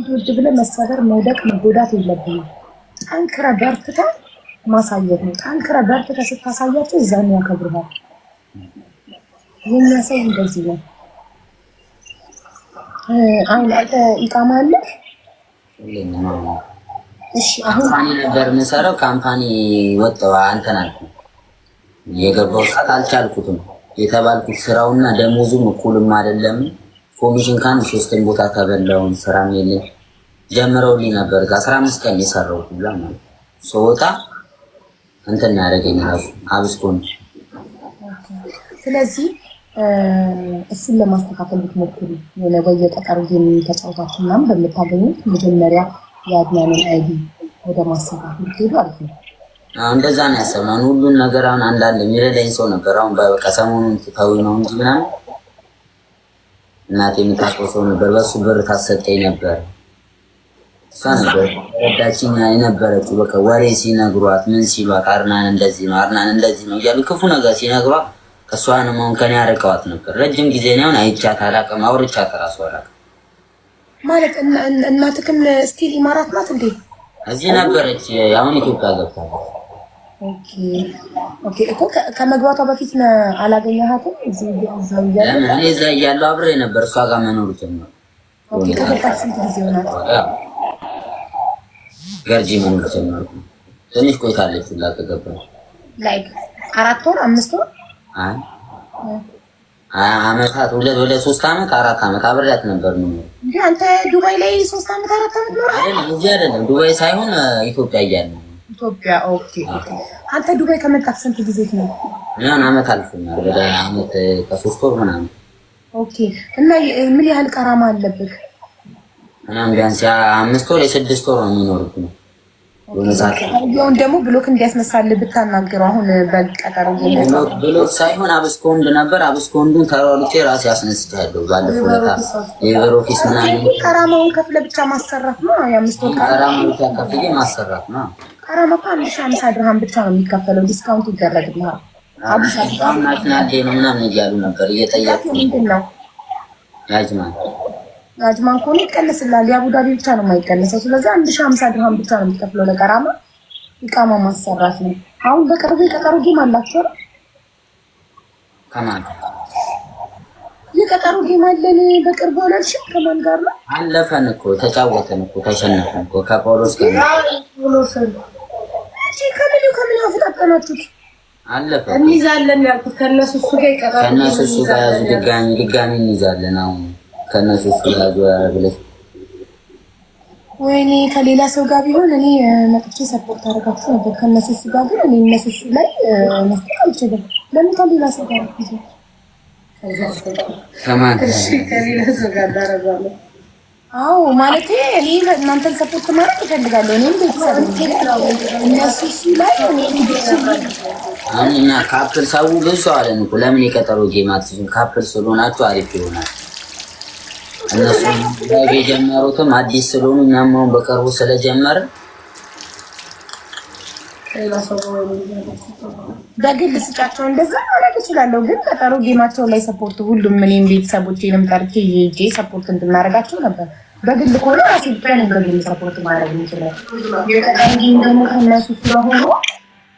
ውድ ብለህ መሰበር፣ መውደቅ፣ መጎዳት የለብንም። ጠንክረህ በርትተህ ማሳየት ነው። ጠንክረህ በርትተህ ስታሳያቸው እዛን ያከብሩሃል። የኛ ሰው እንደዚህ ነው። አሁን አንተ ኢቃማ አለ? እሺ አሁን ካምፓኒ ነበር የምሰራው። ካምፓኒ ወጣው አንተን አልኩ የገባው ሰዓት አልቻልኩትም። የተባልኩት ስራውና ደሞዙም እኩልም አይደለም። ኮሚሽን ካን 3 ቦታ ተበላውን ስራም የለም። ጀምረውልኝ ነበር 15 ቀን የሰራው ሁላ ማለት ሶታ እንትን ያደረገኝ ራሱ አብስኮን። ስለዚህ እሱን ለማስተካከል ብትሞክሩ በየቀጠሩ ተጫውታችሁ ምናምን በምታገኙት መጀመሪያ የአድናንን አይዲ ወደ ማሰራት ብትሄዱ አሪፍ ነው። እንደዛ ነው ያሰብነው። ሁሉን ነገር አሁን አንዳንድ የሚረዳኝ ሰው ነበር። አሁን በቃ ሰሞኑን ትተው ነው እንጂ ምናምን እናቴ የምታውቀው ሰው ነበር። በሱ ብር ታሰጠኝ ነበር። እሷ ነበር ረዳችኝ የነበረችው። በቃ ወሬ ሲነግሯት ምን ሲሏት አርናን እንደዚህ ነው አርናን እንደዚህ ነው እያሉ ክፉ ነገር ሲነግሯት እሷንም አሁን ከኔ ያርቀዋት ነበር። ረጅም ጊዜ ነው አይቻት አላውቅም። አውርቻት እራሱ አላውቅም ማለት እናትክን ስቲል ኢማራት ናት እንዴ? እዚህ ነበረች። አሁን ኢትዮጵያ ገብታለች። ኦኬ ኦኬ። እኮ ከመግባቷ በፊት አላገኘሃትም? እዚህ እኔ እዛ እያለሁ አብሬ ነበር እሷ ጋር መኖር ጀመርኩ። ኦኬ። ከገባች ስንት ጊዜ ሆናት? ገርጂ መኖር ጀመርኩ። ትንሽ ቆይታለች ሁላ ከገባች ላይክ 4 ወር 5 ወር አመታት ወደ 3 አመት 4 አመት አብሬያት ነበር ነው። እንዴ አንተ ዱባይ ላይ 3 አመት 4 አመት ነው አይደል? እዚህ አይደለም ዱባይ ሳይሆን ኢትዮጵያ እያለሁ። ኢትዮጵያ ኦኬ ኦኬ። አንተ ዱባይ ከመጣህ ስንት ጊዜ ነው? ያን አመት አልፎኛል። ወደ አመት ከ3 ወር ምናምን። ኦኬ። እና ምን ያህል ቀራማ አለብህ? ምናምን ቢያንስ 5 ወር 6 ወር ነው የሚኖርኩት ነው። ይሁን ደግሞ ብሎክ እንዲያስነሳልህ ብታናገረው አሁን በቀጠሮ ብሎክ ሳይሆን አብስኮንድ ነበር። አብስኮንዱን ተሯልቼ ራሴ አስነስቻለሁ። ባለፈው ለታ የቢሮ ኦፊስ ምናምን ቀራማውን ከፍለህ ብቻ ማሰራት ነው። ያ5 ወር ቀራማውን ከፍዬ ማሰራት ነው። ቀራማ እኮ 1050 ድርሃም ብቻ ነው የሚከፈለው። ዲስካውንት ይደረግልሃል። አቡሻ ናትናዴ ነው ምናምን እያሉ ነበር እየጠየቁ ምንድን ነው ያጅማን ኮኔ ይቀንስላል። የአቡዳቢ ብቻ ነው የማይቀንሰው። ስለዚህ 1050 ድርሃም ብቻ ነው የሚከፍለው ለቀራማ። ኢቃማ ማሰራት ነው። አሁን በቅርቡ የቀጠሮ ጌም አላችሁ አይደል? ከማን የቀጠሮ ጌም አለን በቅርቡ አላልሽም? ከማን ጋር ነው? አለፈን እኮ ተጫወተን እኮ ተሸነፈን እኮ ከፖሎስ ጋር ከምን ያፈጣጠናችሁት? አለፈ እንይዛለን ያልኩት ከነሱ እሱ ጋር ይቀጠሩ ከነሱ እሱ ጋር ድጋሚ እንይዛለን አሁን ከነሱ ስለያዙ ያብለሽ ወይኔ ከሌላ ሰው ጋር ቢሆን እኔ መጥቼ ሰፖርት አደርጋችሁ ነበር። ከነሱ ጋር ግን እኔ እነሱ ላይ መስጠት አልችልም። ለምን ከሌላ ሰው ጋር ይዘ ከማን ከሌላ ሰው ጋር አደረጋለሁ? አዎ ማለት እኔ እናንተን ሰፖርት ማድረግ እፈልጋለሁ። እኔም ቤተሰብ እነሱ ላይ እኛ ካፕል ሰው ብዙ ሰው አለን እኮ ለምን የቀጠሮ ጌም አትችሉም? ካፕል ስለሆናችሁ አሪፍ ይሆናል። እነሱ የጀመሩትም አዲስ ስለሆኑ እኛም አሁን በቅርቡ ስለጀመረ በግል ስጫቸው እንደዛ ማለት እችላለሁ። ግን ቀጠሮ ጌማቸው ላይ ሰፖርት ሁሉም እኔም ቤተሰቦቼንም ጠርቼ ይዤ ሰፖርት እንድናደርጋቸው ነበር። በግል ከሆነ ራሴ ብቻ ነው በግል ሰፖርት ማድረግ የምችለው። የቀጠሮ ጌም ደግሞ ከእነሱ ስለሆኑ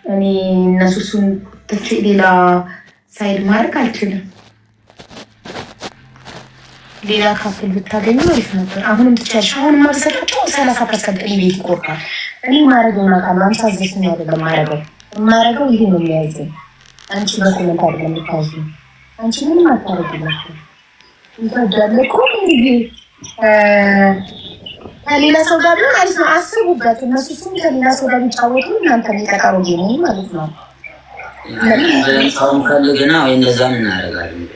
እኔ እነሱን ትቼ ሌላ ሳይድ ማድረግ አልችልም። ሌላ ካፕል ብታገኙ አሪፍ ነበር። አሁንም ትቻለሽ። አሁንም ማርሰጣቸው 30% እኔ ቤት ይቆርጣል። እኔ ማረገው ማቃላ አንቺ አዘሽኝ አይደለም ማረገው ይሄ ነው የሚያዘኝ። አንቺ በኮሜንት አይደለም የምታዝኝ። አንቺ ምንም አታረጊላችሁ። እንታዳለኩ እንዴ ከሌላ ሰው ጋር ቢሆን አሪፍ ነው። አስቡበት። እነሱ ስም ከሌላ ሰው ጋር ቢጫወቱ እናንተ የሚቀጠሩ ጌም ማለት ነው። ለምን ሰውን ፈልግና ወይ እንደዛ ምን እናደርጋለን?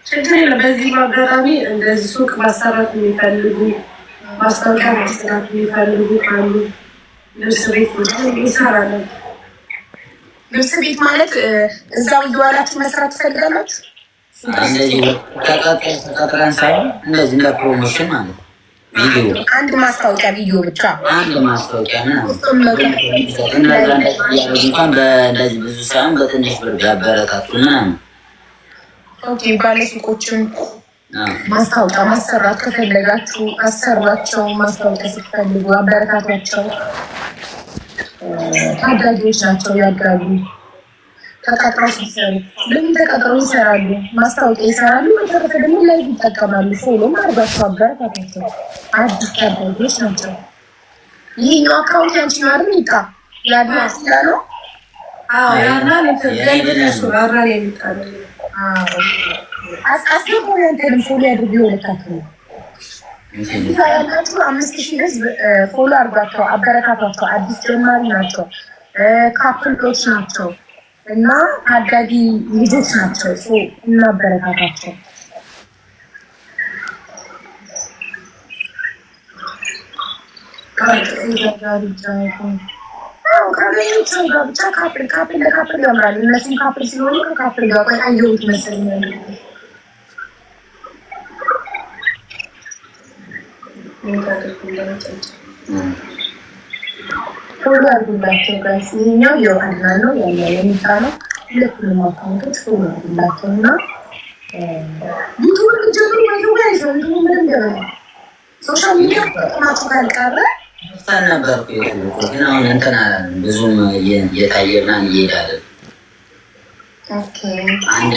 ችግር የለም። በዚህ አጋጣሚ እንደዚህ ሱቅ ማሰራት የሚፈልጉ ማስታወቂያ ማሰራት የሚፈልጉ ካሉ ልብስ ቤት ይሰራለን። ልብስ ቤት ማለት እዛው እየዋላችሁ መስራት ትፈልጋላችሁ? እንደዚህ ተቀጥረን ሳይሆን እንደዚህ እንደ ፕሮሞሽን ማለት ቪዲዮ አንድ ማስታወቂያ ቪዲዮ ብቻ አንድ ማስታወቂያ እንኳን በእንደዚህ ብዙ ሳይሆን በትንሽ ብር ያበረታቱ ምናምን። ኦኬ ባለ ሱቆችን ማስታወቂያ ማሰራት ከፈለጋችሁ አሰሯቸው። ማስታወቂያ ስትፈልጉ አበረታቷቸው። ታዳጊዎች ናቸው፣ ያድጋሉ። ተቀጥረው ሲሰሩ ለምን ተቀጥረው ይሰራሉ? ማስታወቂያ ይሰራሉ። በተረፈ ደግሞ ላይቭ ይጠቀማሉ። ፎሎም አድርጓቸው፣ አበረታቷቸው። አዲስ ታዳጊዎች ናቸው። ይሄኛው አካውንት ያንቺ ማለት ይጣ ያድማስ ያለው ያና ለተገልብነሱ አራሪ የሚጣለ አስቀምጦ ያንተን ፎሎ ያድርጉ ይወለካችሁ። ያላችሁ 5000 ህዝብ ፎሎ አድርጓቸው፣ አበረታቷቸው። አዲስ ጀማሪ ናቸው፣ ካፕሎች ናቸው እና ታዳጊ ልጆች ናቸው። እና አበረታቷቸው። ብቻ ካፕል ለካፕል ያምራል። እነሱም ካፕል ሲሆኑ ከካፕል ጋር ቆይ አየሁት መሰለኝ። ፎሎ አድርጉላቸው ጋይስ። ይሄኛው የዋና ነው ያለ የሚጣ ነው። ሁለቱንም አካውንቶች ፎሎ አድርጉላቸው እና ዩቲዩብ ጀምሩ ነው ጋይስ። ዩቲዩብ ምን እንደሆነ ሶሻል ሚዲያ ማጥፋት ካልቀረ ፈን ነበርኩ ግን አሁን እንትና ብዙም እየታየና እየሄዳለ። ኦኬ አንድ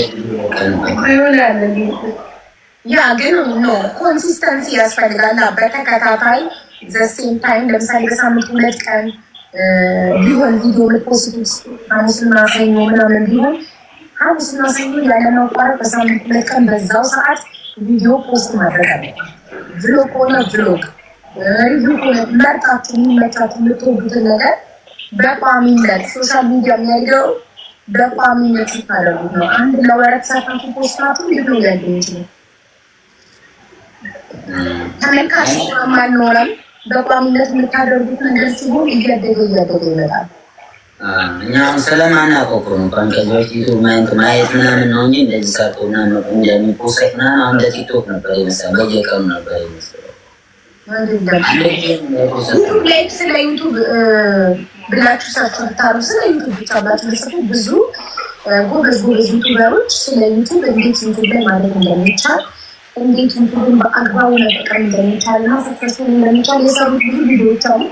ያ ግን ነው ኮንሲስተንሲ ያስፈልጋል። በተከታታይ ዘሴም ታይም ለምሳሌ በሳምንት 2 ቀን ቢሆን ቪዲዮ ልፖስት ሐሙስና ሰኞ ምናምን ቢሆን ሐሙስና ሰኞ ያለማቋረጥ በሳምንት 2 ቀን በዛው ሰዓት ቪዲዮ ፖስት ማድረግ አለ። ቭሎግ ሆነ ቭሎግ ሪቪው ሆነ መርጣችሁ የሚመቻችሁ የምትወዱትን ነገር በቋሚነት ሶሻል ሚዲያ የሚያደርገው በቋሚነት ሲታደርጉት ነው። አንድ ለወረት ሰፋቱ ፖስታቱ ሊሆን ያለው ይችላል። ተመልካች ማንኖረም በቋሚነት የምታደርጉት ነገር ሲሆን እያደገ ይመጣል። እኛም ስለማናውቀው ነው እንኳን ከዚህ በፊት ዩቱብ ማየት ምናምን ነው እንጂ እንደዚህ ሰርቶ ምናምን እንደሚፖስት ምናምን አሁን እንደ ቲክቶክ ነበር ይመስላል። በየቀኑ ነበር ይመስላል። ላይክ ስለ ዩቱብ ብላችሁ ሰርች ብታሩ ስለ ዩቱብ ብቻ ብላችሁ ልጽፉ ብዙ ጎበዝ ዩቱበሮች ስለ ዩቱብ እንዴት ዩቱብ ላይ ማድረግ እንደሚቻል እንዴት ዩቱብን በአግባቡ መጠቀም እንደሚቻል እና ሰክሰስፉል እንደሚቻል የሰሩት ብዙ ቪዲዮዎች አሉ።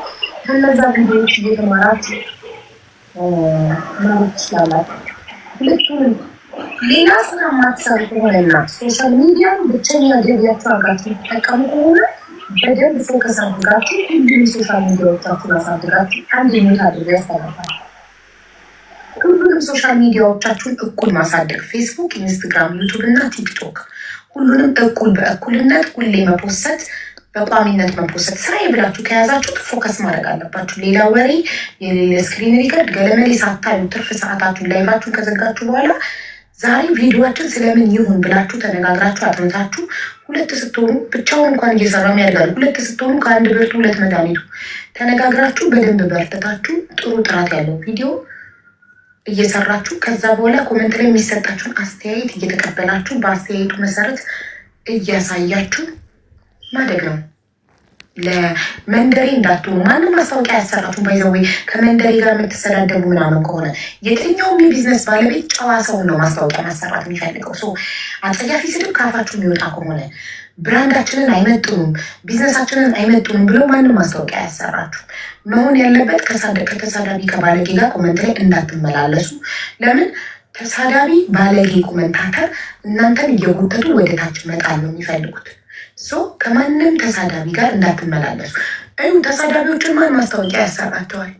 ከነዛ ቪዲዮዎች እየተማራችሁ ማለት ትችላላችሁ። ሁለቱንም ሌላ ስራ ማትሰሩ ከሆነና ሶሻል ሚዲያን ብቸኛ ገቢያችሁ አድርጋችሁ ተጠቀሙ ከሆነ በደንብ ፎከስ አድርጋችሁ ሁሉም ሶሻል ሚዲያዎቻችሁን አሳድጋችሁ አንድ ዩኒት አድርገው ያስተላልፋል። ሁሉንም ሶሻል ሚዲያዎቻችሁን እኩል ማሳደግ ፌስቡክ፣ ኢንስታግራም፣ ዩቱብ እና ቲክቶክ ሁሉንም እኩል በእኩልነት ሁሌ መፖሰት በቋሚነት መፖሰት ስራዬ ብላችሁ ከያዛችሁ ፎከስ ማድረግ አለባችሁ። ሌላ ወሬ፣ የሌላ ስክሪን ሪከርድ ገለመሌ ሳታዩ ትርፍ ሰዓታችሁን ላይቫችሁን ከዘጋችሁ በኋላ ዛሬ ቪዲዮችን ስለምን ይሁን ብላችሁ ተነጋግራችሁ አጥንታችሁ 2 ስትሆኑ ብቻውን እንኳን እየሰራም ያደርጋል። 2 ስትሆኑ ከአንድ ብርቱ 2 መድኃኒቱ ተነጋግራችሁ በደንብ በርትታችሁ ጥሩ ጥራት ያለው ቪዲዮ እየሰራችሁ ከዛ በኋላ ኮሜንት ላይ የሚሰጣችሁን አስተያየት እየተቀበላችሁ በአስተያየቱ መሰረት እያሳያችሁ ማደግ ነው። ለመንደሬ እንዳትሆኑ ማንም ማስታወቂያ ያሰራችሁ ባይዘዌ ከመንደሬ ጋር የምትሰዳደቡ ምናምን ከሆነ የትኛውም የቢዝነስ ባለቤት ጨዋ ሰውን ነው ማስታወቂያ ማሰራት የሚፈልገው። አጸያፊ ስድብ ካፋችሁ የሚወጣ ከሆነ ብራንዳችንን አይመጡንም፣ ቢዝነሳችንን አይመጡንም ብሎ ማንም ማስታወቂያ ያሰራችሁ። መሆን ያለበት ከተሳዳቢ ከባለጌ ጋር ኮመንት ላይ እንዳትመላለሱ። ለምን ተሳዳቢ ባለጌ ኮመንታተር እናንተን እየጎተቱ ወደታች መጣል ነው የሚፈልጉት። ከማንም ተሳዳቢ ጋር እንዳትመላለሱ። ተሳዳቢዎችን ማን ማስታወቂያ ያሰራቸዋል?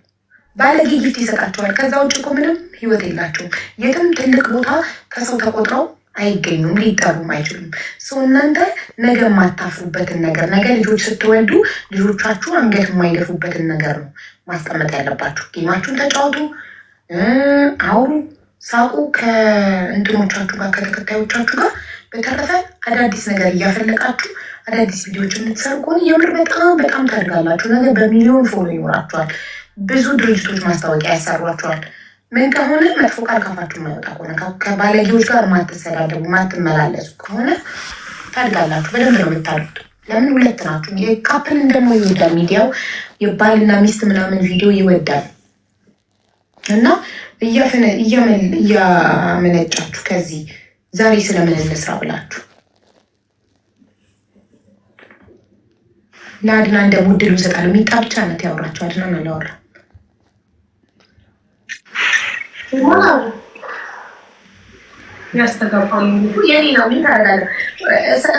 ባለጌ ጊፍት ይሰጣቸዋል። ከዛ ውጭ እኮ ምንም ህይወት የላቸውም። የትም ትልቅ ቦታ ከሰው ተቆጥረው አይገኙም፣ ሊጠሩም አይችሉም። እናንተ ነገ የማታፍሩበትን ነገር ነገ ልጆች ስትወልዱ ልጆቻችሁ አንገት የማይደፉበትን ነገር ነው ማስቀመጥ ያለባችሁ። ጌማችሁን ተጫወቱ፣ አውሩ፣ ሳቁ ከእንትኖቻችሁ ጋር ከተከታዮቻችሁ ጋር። በተረፈ አዳዲስ ነገር እያፈለቃችሁ አዳዲስ ቪዲዮዎች የምትሰሩ ከሆነ የምር በጣም ታድጋላችሁ። ነገ በሚሊዮን ፎሎ ይኖራችኋል። ብዙ ድርጅቶች ማስታወቂያ ያሰሯችኋል። ምን ከሆነ መጥፎ ቃል ካፋችሁ የማይወጣ ከሆነ ከባለጌዎች ጋር ማትሰዳደቡ ማትመላለሱ ከሆነ ታድጋላችሁ። በደንብ ነው የምታድጉት። ለምን 2 ናችሁ። የካፕልን ደግሞ ይወዳል ሚዲያው፣ የባልና ሚስት ምናምን ቪዲዮ ይወዳል እና እያመነጫችሁ ከዚህ ዛሬ ስለምን እንስራ ብላችሁ ለአድናን ደግሞ እድሉ እሰጣለሁ። ሚጣ ብቻ ናት ያወራቸው፣ አድናን አላወራም። ያስተጋባሉ የኔ ነው ምን ታደርጋለህ?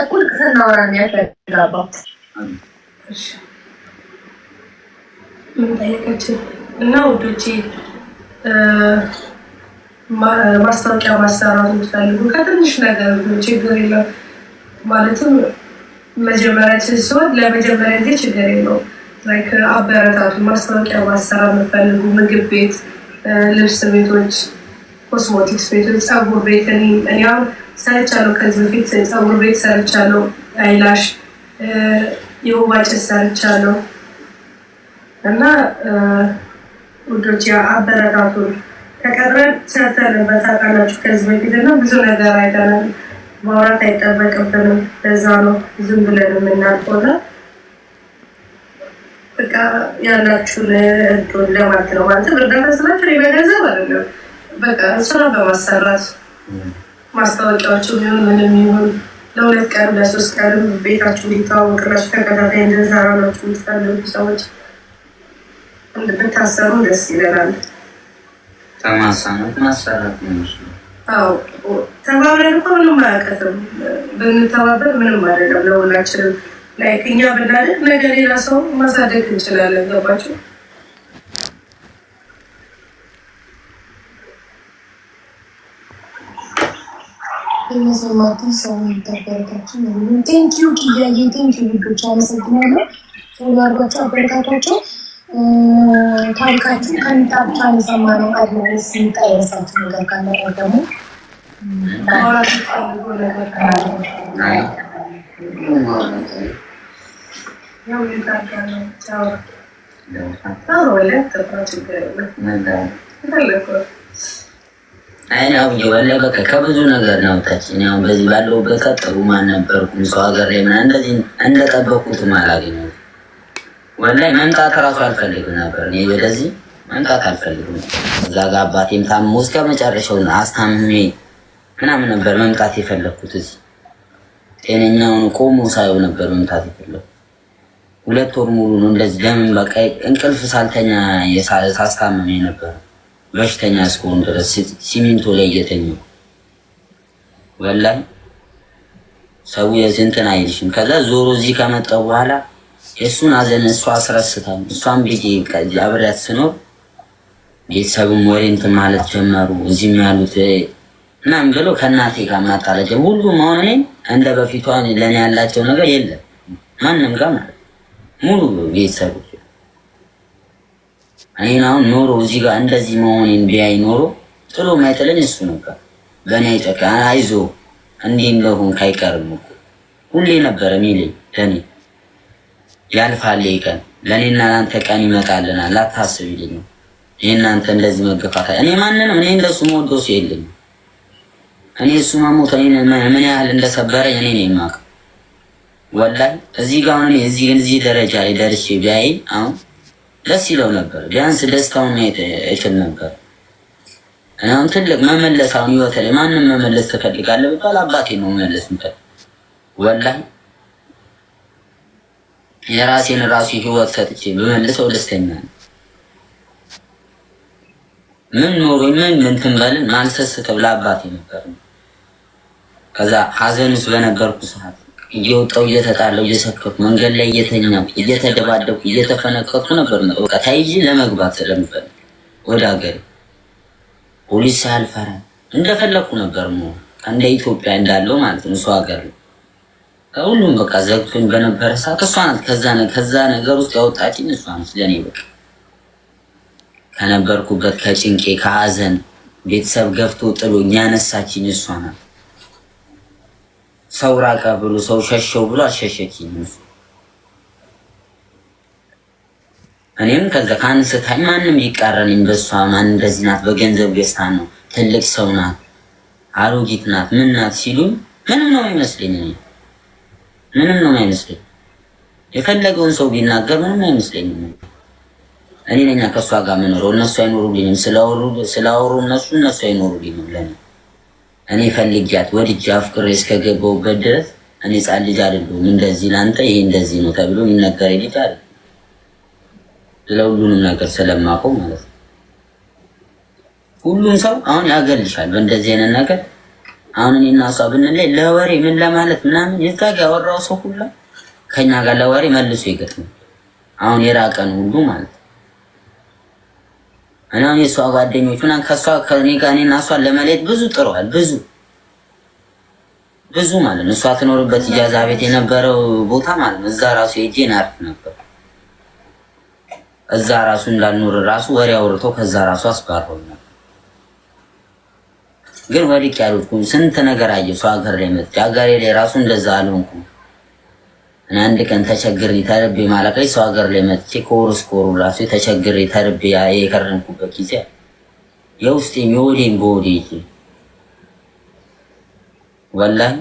እኩል ስናወራ ነው ያስተጋባው። ምን ጠየቀችኝ እና ውዶቼ ማስታወቂያ ማሰራት የምትፈልጉ ከትንሽ ነገር ችግር የለም። ማለትም መጀመሪያ ሲሆን ለመጀመሪያ ጊዜ ችግር የለው። አበረታቱ። ማስታወቂያ ማሰራት የምትፈልጉ ምግብ ቤት፣ ልብስ ቤቶች፣ ኮስሞቲክስ ቤቶች፣ ፀጉር ቤት እኔም ሰርቻለሁ። ከዚህ በፊት ፀጉር ቤት ሰርቻለሁ። አይላሽ የውባ ጭስ ሰርቻለሁ እና ውዶች አበረታቱን። ከቀረን ሰርተንበት ታውቃላችሁ ከዚህ በፊት እና ብዙ ነገር አይተናል። ማውራት አይጠበቅብንም። ለዛ ነው ዝም ብለን የምናልፈው እና በቃ ያላችሁን እድል ለማለት ነው። ማለት እርዳታ ስላችሁ በገንዘብ አይደለም። በቃ ስራ በማሰራት ማስታወቂያዎችን ይሁን ምንም ይሁን ለ2 ቀን ለ3 ቀን ቤታችሁ ሊታወቅላችሁ ተከታታይ እንድንሰራ ናችሁ የምትፈልጉ ሰዎች ብታሰሩ ደስ ይለናል። ማሰራት ነው። ተባብረን እኮ ምንም አያውቅም። ብንተባበር ምንም አይደለም ለሁላችንም። እኛ ብናደግ ነገ ሌላ ሰው ማሳደግ እንችላለን። ገባችሁ? የመሰማትን ሰው የሚታበረታቸው ቴንኪዩ ኪያዬ፣ ቴንኪዩ ልጆች አመሰግናለሁ። ፎሎ አድርጓቸው አበረታቷቸው። ታሪካችሁ ከሚጣ ብቻ የሰማነው አድማስ ሚጣ የረሳችሁ ነገር ካለ ደግሞ ወላሂ በቃ ከብዙ ነገር ነው ታችን። ያው በዚህ ባለውበት ጥሩ ማን ነበርኩኝ ሰው ሀገር ላይ ምናምን እንደዚህ እንደጠበቅኩት አላገኘሁም። ወላሂ መምጣት እራሱ አልፈልግም ነበር። እኔ ወደዚህ መምጣት አልፈልግም። እዛ ጋር አባቴም ታሞ እስከ መጨረሻው አስታምሜ ምናምን ነበር መምጣት የፈለግኩት። እዚህ ጤነኛውን ቆሞ ሳየው ነበር መምጣት የፈለግኩት። 2 ወር ሙሉ ነው እንደዚህ ለምን በቃ እንቅልፍ ሳልተኛ ሳስታምሜ ነበር በሽተኛ እስከሆን ድረስ ሲሚንቶ ላይ እየተኛሁ። ወላሂ ሰው የዝንትን አይልሽም። ከዛ ዞሮ እዚህ ከመጣሁ በኋላ የእሱን አዘን እሷ አስረስታል። እሷም ቤቴ አብሬያት ስኖር ቤተሰብም ወሬ እንትን ማለት ጀመሩ። እዚህም ያሉት ምናምን ብሎ ከእናቴ ጋር ማጣላት ጀመሩ። ሁሉም አሁን እኔን እንደ በፊቷ ለእኔ ያላቸው ነገር የለም ማንም ጋር ማለት ሙሉ ቤተሰቦች እኔን አሁን ኖሮ እዚህ ጋር እንደዚህ መሆኔን ቢያይ ኖሮ ጥሎ ማይጥለኝ እሱ ነበር። በእኔ አይጨካ አይዞ እንዲህ እንደሆንክ አይቀርም እኮ ሁሌ ነበረ የሚለኝ ለእኔ ያልፋል ቀን ለእኔና ለአንተ ቀን ይመጣልናል አታስብ ይለኝ። የእናንተ እንደዚህ መገፋት እኔ ማንንም እኔ እንደሱ መወደው ሰው የለኝም። እኔ እሱ መሞት እኔን ምን ያህል እንደሰበረኝ እኔ ነኝ የማውቀው። ወላሂ እዚህ ጋር እኔ እዚህ ደረጃ ላይ ደርሼ ቢያይ አሁን ደስ ይለው ነበር። ቢያንስ ደስታውን ማየት እችል ነበር። አሁን ትልቅ መመለስ አሁን ህይወት ላይ ማንም መመለስ ትፈልጋለህ ቢባል አባቴ ነው መመለስ እንትን ወላሂ የራሴን ራሱ ህይወት ሰጥቼ በመልሰው ደስተኛ ነኝ። ምን ኖሮኝ ምን እንትን ባልን ማልሰስተው ለአባቴ ነበር። ከዛ ሀዘን ውስጥ በነበርኩ ሰዓት እየወጣሁ እየተጣለው እየሰከርኩ መንገድ ላይ እየተኛሁ እየተደባደብኩ እየተፈነከቱ ነበር። በቃ ታይጂ ለመግባት ስለምፈልግ ወደ ሀገር ፖሊስ ሳልፈራ እንደፈለኩ ነበር ነው እንደ ኢትዮጵያ እንዳለው ማለት ነው። ሰው ሀገር ሁሉም በቃ ዘግቶኝ በነበረ ሰዓት እሷ ናት ከዛ ነገር ውስጥ ያወጣችኝ እሷ ናት። ለኔ በቃ ከነበርኩበት ከጭንቄ ከሀዘን ቤተሰብ ገፍቶ ጥሎኝ ያነሳችኝ እሷ ናት። ሰው ራቀ ብሎ ሰው ሸሸው ብሎ አልሸሸችኝም። እኔም ከዛ ካንስታኝ ማንም ይቃረንኝ በሷ ማን እንደዚህ ናት በገንዘብ ገዝታ ነው ትልቅ ሰው ናት አሮጊት ናት ምን ናት ሲሉኝ ምንም ነው አይመስለኝ። ምንም ነው አይመስለኝ። የፈለገውን ሰው ቢናገር ምንም አይመስለኝም። እኔ ነኝ ከሷ ጋር የምኖረው እነሱ አይኖሩልኝም። ስላወሩ እነሱ አይኖሩልኝም ለኔ። እኔ ፈልጊያት ወድጄ አፍቅሬ እስከገባሁበት ድረስ እኔ ጻል ልጅ አይደለሁም እንደዚህ ላንተ ይሄ እንደዚህ ነው ተብሎ የሚነገር ልጅ አይደል ለሁሉንም ነገር ስለማውቀው ማለት ነው። ሁሉም ሰው አሁን ያገልሻል በእንደዚህ አይነት ነገር። አሁን እኔና እሷ ብንለይ ለወሬ ምን ለማለት ምናምን ይታጋ ያወራው ሰው ሁሉ ከኛ ጋር ለወሬ መልሶ ይገጥማል። አሁን የራቀን ሁሉ ማለት ነው። እና የሷ ጓደኞች ምናምን ከሷ ከኔ ጋር እኔና እሷ ለመለየት ብዙ ጥረዋል። ብዙ ማለት ነው። እሷ ትኖርበት ኢጃዛ ቤት የነበረው ቦታ ማለት ነው። እዛ ራሱ ሄጄ ናርፍ ነበር። እዛ ራሱ እንዳልኖር ራሱ ወሬ አውርቶ ከዛ ራሱ አስባረው ነበር። ግን ወዲቅ ያልኩኝ ስንት ነገር አየሁ። ሰው ሀገር ላይ መጥቼ ሀገሬ ላይ ራሱ እንደዛ አልሆንኩም። እና አንድ ቀን ተቸግሬ ተርቤ ማለት ላይ ሰው ሀገር ላይ መጥቼ ኮርስ ራሱ ተቸግሬ ተርቤ የከረምኩበት ጊዜ የውስጤም የወዴን በወዴ ወላሂ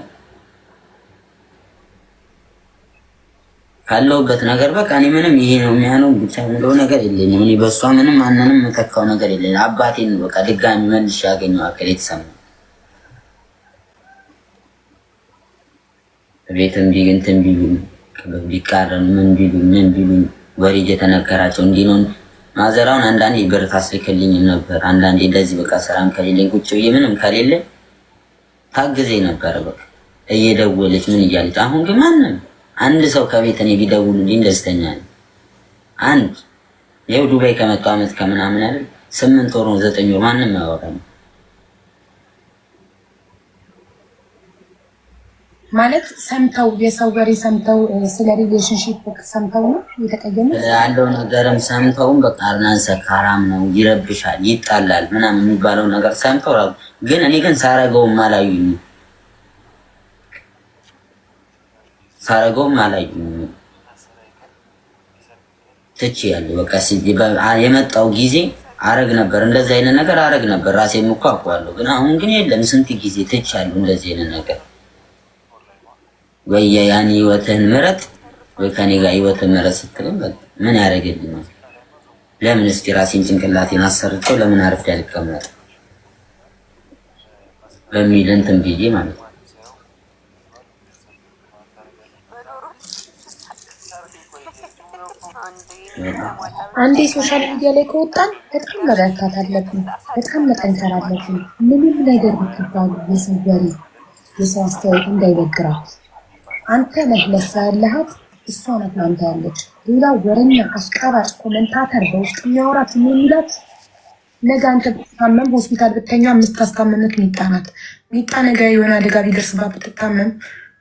ካለውበት ነገር በቃ እኔ ምንም ይሄ ነው የሚያነው ብቻ እንደው ነገር የለኝም። እኔ በሷ ምንም ማንንም መተካው ነገር የለኝም። አባቴን በቃ ድጋሚ መልሼ ያገኘው አከለ የተሰማ ቤትም ቢግንትን ቢሉኝ ቢቃረን ምን ቢሉኝ ወሬ እየተነገራቸው እንዲህ ነው። ማዘራውን አንዳንዴ ብር ታስልክልኝ ነበር። አንዳንዴ እንደዚህ በቃ ስራም ከሌለኝ ቁጭ ብዬ ምንም ከሌለ ታግዘኝ ነበር በቃ እየደወለች ምን እያለች። አሁን ግን ማንም አንድ ሰው ከቤት እኔ ቢደውልልኝ ደስተኛ ነኝ። አንድ ይኸው ዱባይ ከመጣሁ ዓመት ከምናምን አይደል 8 ወር ነው 9 ወር ማንም አያወራም ማለት ሰምተው የሰው ወሬ ሰምተው ስለ ሪሌሽንሺፕ ሰምተው ነው የተቀየመው ያለው ነገርም ሰምተውም በቃ አርናን ሰካራም ነው ይረብሻል ይጣላል ምናምን የሚባለው ነገር ሰምተው ግን እኔ ግን ሳረገውም አላዩኝ ትቼ ያለው በቃ የመጣው ጊዜ አረግ ነበር እንደዚህ አይነት ነገር አረግ ነበር ራሴም እኮ አውቀዋለሁ። ግን አሁን ግን የለም ስንት ጊዜ ትቼ ያለው እንደዚህ አይነት ነገር ወይ ያኔ ህይወትህን ምረጥ ወይ ከኔ ጋር ህይወትህን ምረጥ ስትለኝ ምን ያደርግልኛል? ለምን እስቲ ራሴን ጭንቅላቴን አሰርቼው ለምን አርፌ አልቀመጥ በሚል እንትን ብዬ ማለት ነው። አንዴ ሶሻል ሚዲያ ላይ ከወጣን በጣም መበርታት አለብን፣ በጣም መጠንከር አለብን። ምንም ነገር ብትባሉ የሰው ወሬ የሰው አስተያየት እንዳይበግራት። አንተ ነህ ለሷ ያለሃት፣ እሷ ናት ለአንተ ያለች። ሌላ ወረኛ አሽቃባጭ ኮመንታተር በውስጥ የሚያወራት የሚላት ነገ አንተ ብትታመም ሆስፒታል ብተኛ የምታስታመምክ ሚጣ ናት። ሚጣ ነገ የሆነ አደጋ ቢደርስባት ብትታመም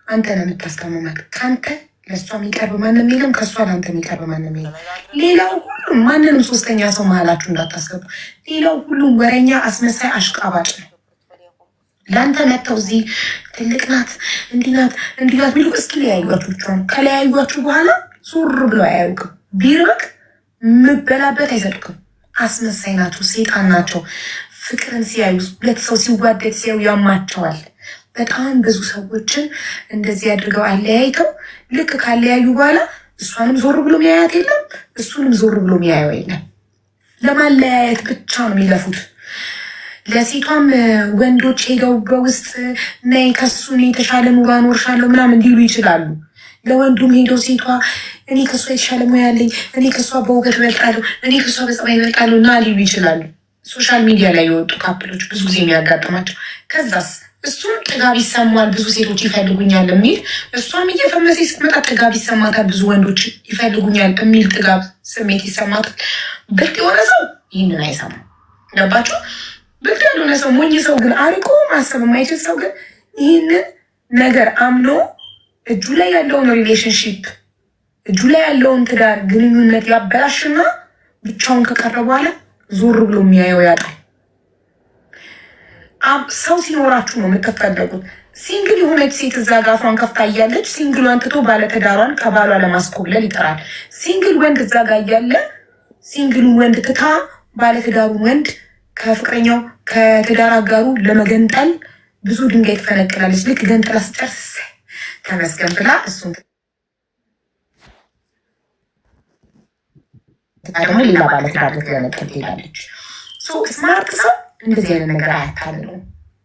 አንተ ነው የምታስታመማት። ከአንተ ለእሷ የሚቀርብ ማንም የለም፣ ከእሷ ለአንተ የሚቀርብ ማንም የለም። ሌላው ሁሉም ማንንም ሶስተኛ ሰው መሀላችሁ እንዳታስገቡ። ሌላው ሁሉም ወረኛ አስመሳይ አሽቃባጭ ነው። ለአንተ መጥተው እዚህ ትልቅ ናት እንዲናት ቢሉ እስኪ ለያዩአችሁ። ከለያዩአችሁ በኋላ ሱር ብሎ አያውቅም። ቢርቅ ምበላበት አይሰጡክም። አስመሳይ ናቸው፣ ሴጣን ናቸው። ፍቅርን ሲያዩ ሁለት ሰው ሲዋደድ ሲያዩ ያማቸዋል። በጣም ብዙ ሰዎችን እንደዚህ አድርገው አለያይተው ልክ ካለያዩ በኋላ እሷንም ዞር ብሎ ሚያያት የለም፣ እሱንም ዞር ብሎ ሚያየው የለም። ለማለያየት ብቻ ነው የሚለፉት። ለሴቷም ወንዶች ሄደው በውስጥ ነይ ከሱ የተሻለ ኑሮ አኖርሻለሁ ምናምን እንዲሉ ይችላሉ። ለወንዱም ሄደው ሴቷ እኔ ከሷ የተሻለ ሙያ አለኝ፣ እኔ ከሷ በውበት እበልጣለሁ፣ እኔ ከሷ በጸባይ እበልጣለሁ እና ሊሉ ይችላሉ። ሶሻል ሚዲያ ላይ የወጡ ካፕሎች ብዙ ጊዜ የሚያጋጥማቸው። ከዛስ እሱም ጥጋብ ይሰማል፣ ብዙ ሴቶች ይፈልጉኛል የሚል እሷም እየፈመሰ ስትመጣ ጥጋብ ይሰማታል፣ ብዙ ወንዶች ይፈልጉኛል የሚል ጥጋብ ስሜት ይሰማታል። ብልጥ የሆነ ሰው ይህንን አይሰማም። ገባችሁ? ብልጥ ያልሆነ ሰው ሞኝ ሰው ግን አርቆ ማሰብ የማይችል ሰው ግን ይህንን ነገር አምኖ እጁ ላይ ያለውን ሪሌሽንሺፕ እጁ ላይ ያለውን ትዳር ግንኙነት ያበላሽና ብቻውን ከቀረ በኋላ ዞር ብሎ የሚያየው ያጣል። ሰው ሲኖራችሁ ነው የምትፈለጉት። ሲንግል የሆነች ሴት እዛ ጋር አፏን ከፍታ እያለች ሲንግሏን ትቶ ባለትዳሯን ከባሏ ለማስኮብለል ይጠራል። ሲንግል ወንድ እዛ ጋር እያለ ሲንግሉን ወንድ ትታ ባለትዳሩን ወንድ ከፍቅረኛው ከትዳር አጋሩ ለመገንጠል ብዙ ድንጋይ ትፈነቅላለች። ልክ ገንጥላ ስጨርስ ተመስገን ብላ እሱን ደግሞ ሌላ ባለትዳር ልትገነጥል ትሄዳለች። ስማርት ሰው እንደዚህ አይነት ነገር አያታልለው።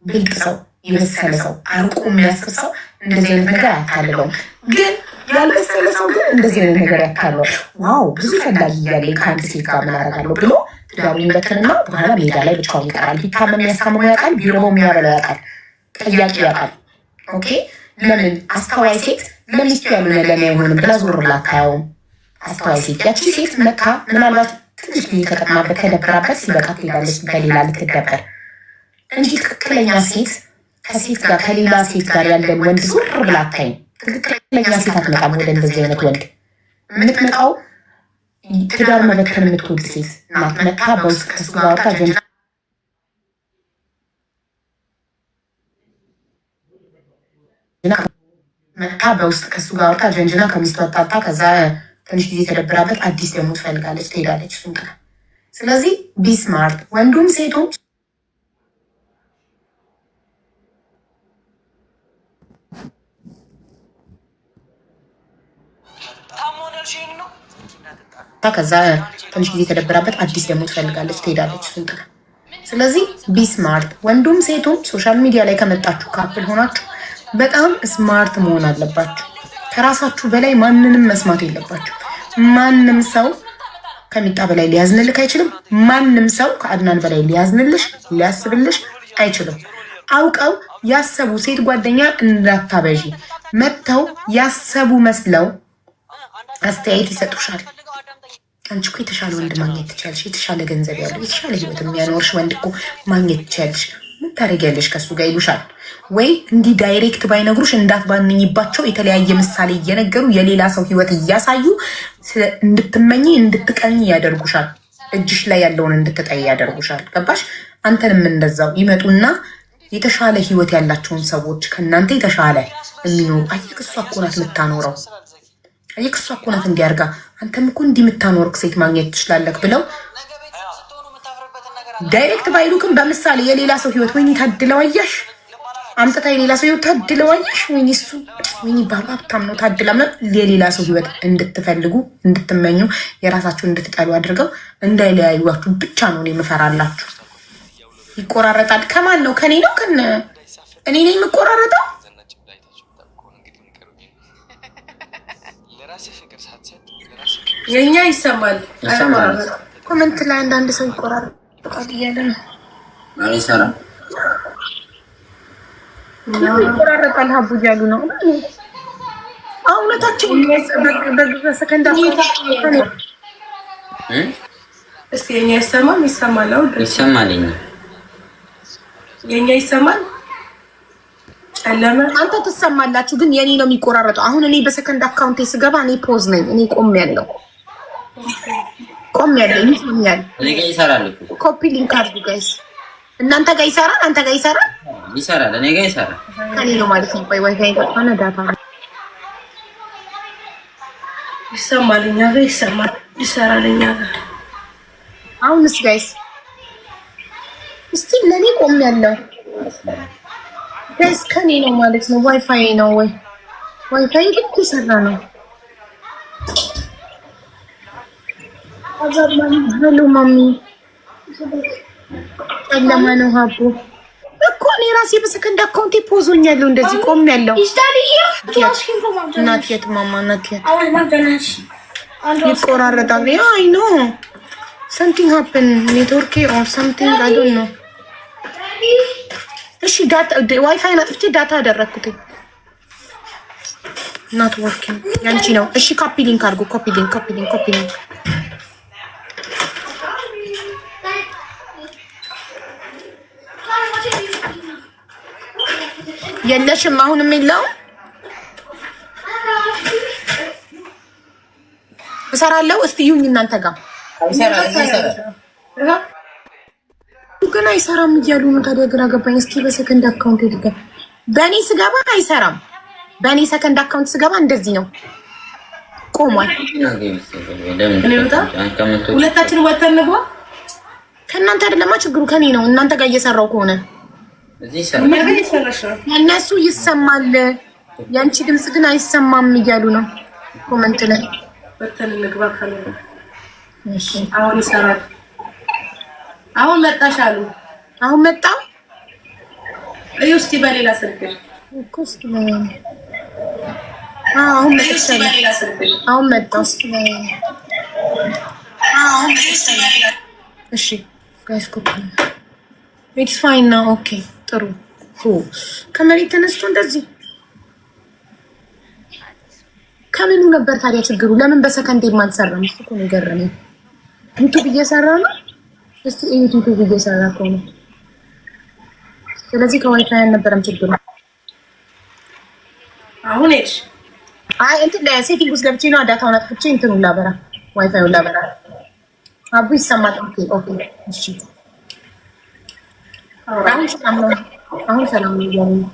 ብልጥ ሰው የበሰለ ሰው አርቆ የሚያስብ ሰው እንደዚህ አይነት ነገር አያታልለውም። ግን ያልበሰለ ሰው ግን እንደዚህ አይነት ነገር ያታለዋል። ዋው ብዙ ፈላጊ እያለኝ ከአንድ ሴት ጋር ምን አደርጋለሁ ብሎ ትዳሩን ይበትንና በኋላ ሜዳ ላይ ብቻውን ይቀራል። ቢታመም የሚያስታምመው ያውቃል፣ ቢርበው የሚያበላው ያውቃል፣ ጠያቂ ያውቃል። ኦኬ ለምን አስተዋይ ሴት ለሚስቱ ያልሆነ ለኔ አይሆንም ብላ ዞር ብላ አታየውም። አስተዋይ ሴት ያቺ ሴት መታ ምናልባት ትንሽ ጊዜ ተጠቅማበት ከደበራበት ሲበቃ ትሄዳለች ከሌላ ልትደበር እንጂ ትክክለኛ ሴት ከሴት ጋር ከሌላ ሴት ጋር ያለን ወንድ ዞር ብላ አታይም። ትክክለኛ ሴት አትመጣም ወደ እንደዚህ አይነት ወንድ። የምትመጣው ትዳር መበተን የምትወድ ሴት ናት። መታ በውስጥ ከሱ ጋር ወጣ መታ በውስጥ ከሱ ጋር ወጣ ጀንጅና ከሚስቱ አጣጣ ከዛ ትንሽ ጊዜ ተደብራበት አዲስ ደግሞ ትፈልጋለች ትሄዳለች እሱም ጋር። ስለዚህ ቢስማርት ወንዱም ሴቶች ከዛ ትንሽ ጊዜ ተደብራበት አዲስ ደግሞ ትፈልጋለች ትሄዳለች እሱም ጋር። ስለዚህ ቢስማርት ወንዱም ሴቶች ሶሻል ሚዲያ ላይ ከመጣችሁ ካፕል ሆናችሁ በጣም ስማርት መሆን አለባችሁ። ከራሳችሁ በላይ ማንንም መስማት የለባችሁ። ማንም ሰው ከሚጣ በላይ ሊያዝንልክ አይችልም። ማንም ሰው ከአድናን በላይ ሊያዝንልሽ ሊያስብልሽ አይችልም። አውቀው ያሰቡ ሴት ጓደኛ እንዳታበዢ። መጥተው ያሰቡ መስለው አስተያየት ይሰጡሻል። አንቺ እኮ የተሻለ ወንድ ማግኘት ትችያለሽ፣ የተሻለ ገንዘብ ያለው የተሻለ ህይወት የሚያኖርሽ ወንድ እኮ ማግኘት ትችያለሽ፣ ምን ታደርጊያለሽ ከሱ ጋር ይሉሻል። ወይ እንዲህ ዳይሬክት ባይነግሩሽ እንዳትባንኝባቸው የተለያየ ምሳሌ እየነገሩ የሌላ ሰው ህይወት እያሳዩ እንድትመኝ እንድትቀኝ ያደርጉሻል። እጅሽ ላይ ያለውን እንድትጠይ ያደርጉሻል። ገባሽ? አንተንም እንደዛው ይመጡና የተሻለ ህይወት ያላቸውን ሰዎች ከእናንተ የተሻለ የሚኖሩ አየክ እሷ እኮ ናት የምታኖረው፣ አየክ እሷ እኮ ናት እንዲያርጋ አንተም እኮ እንዲህ የምታኖርክ ሴት ማግኘት ትችላለህ ብለው ዳይሬክት ባይሉክም በምሳሌ የሌላ ሰው ህይወት ወይኔ ታድለው አያሽ አምጥታ የሌላ ሰው ህይወት ታድለው አያሽ ወይኔ እሱ ወይኔ ባሉ ሀብታም ነው ታድላ የሌላ ሰው ህይወት እንድትፈልጉ እንድትመኙ የራሳችሁን እንድትጠሉ አድርገው እንዳይለያዩዋችሁ ብቻ ነው እኔ የምፈራላችሁ። ይቆራረጣል። ከማን ነው? ከኔ ነው? እኔ ነኝ የምቆራረጠው? የኛ ይሰማል። ኮመንት ላይ አንዳንድ ሰው ይቆራረጣል እያለ ነው። ይቆራረጣል ሀቡ እያሉ ነው። እውነታቸው በሰከንድ እስኪ የኛ ይሰማል። ይሰማል። ይሰማል። የኛ ይሰማል። ጨለመ። አንተ ትሰማላችሁ፣ ግን የኔ ነው የሚቆራረጠው። አሁን እኔ በሰከንድ አካውንቴ ስገባ እኔ ፖዝ ነኝ። እኔ ቆም ያለው ይሰኛል። እኔ ጋር ይሰራል እኮ ኮፒ ሊንክ አድርጉ ጋይስ። እናንተ ጋር ይሰራል፣ አንተ ጋር ይሰራል፣ ይሰራል። እኔ ጋር ይሰራል። ከኔ ነው ማለት ነው። ቆይ ዋይፋይ ጋር ዳታ ይሰማል። እኛ ጋር ይሰማል፣ ይሰራል። እኛ ጋር አሁንስ ጋይስ እስቲ ለኔ ቆም ያለው ጋይስ ከኔ ነው ማለት ነው። ዋይፋይ ነው ወይ ዋይፋይ ልክ ይሰራ ነው። ሄሎ ማሚ ጨለማ ነው ሀቡ እኮ እኔ ራሴ በሰከንድ አካውንቴ ፖዞኛለሁ። እንደዚህ ቆም ያለው እናትየት ማማ እናትየት ይቆራረጣል። አይ ኖ something happened ኔትወርክ or something I don't know። እሺ ዳታ ዋይፋይ አጥፍቼ ዳታ አደረኩት not working ያንቺ ነው። እሺ ኮፒ ሊንክ አድርጉ። ኮፒ ሊንክ የለሽም አሁንም የለው እሰራለሁ። እስቲ ይሁን እናንተ ጋር ግን አይሰራም እያሉ ነው። ታዲያ ግራ ገባኝ። እስኪ በሰከንድ አካውንት ልገባ። በእኔ ስገባ አይሰራም። በእኔ ሰከንድ አካውንት ስገባ እንደዚህ ነው ቆሟል። ሁለታችን ወተን ንግባ። ከእናንተ አይደለማ ችግሩ ከኔ ነው። እናንተ ጋር እየሰራው ከሆነ እነሱ ይሰማል። ያንቺ ድምጽ ግን አይሰማም እያሉ ነው ኮመንት ላይ። ወተን ንግባ ካለ እሺ አሁን ይሰራል። አሁን መጣሽ አሉ። አሁን መጣ። እስቲ በሌላ ስልክ እኮ እስኪ አሁን መጣሁ። እሺ ጋይስ ኮፒ ኢትስ ፋይን ናው። ኦኬ ጥሩ። ከመሬት ተነስቶ እንደዚህ ከምኑ ነበር ታዲያ ችግሩ? ለምን በሰከንድ የማልሰራም? እሱ እኮ ነው የገረመኝ። ዩቲዩብ እየሰራ ነው። እስቲ ዩቲዩብ እየሰራ ከሆነ ስለዚህ ከዋይፋይ አልነበረም ችግሩ። አሁን እሺ፣ አይ እንትን ለሴቲንግ ውስጥ ገብቼ ነው ዳታውን አጥፍቼ እንትኑን ላበራ፣ ዋይፋዩን ላበራ። አቡ ይሰማል? ኦኬ ኦኬ፣ እሺ። አሁን ሰላም ነው ያለው።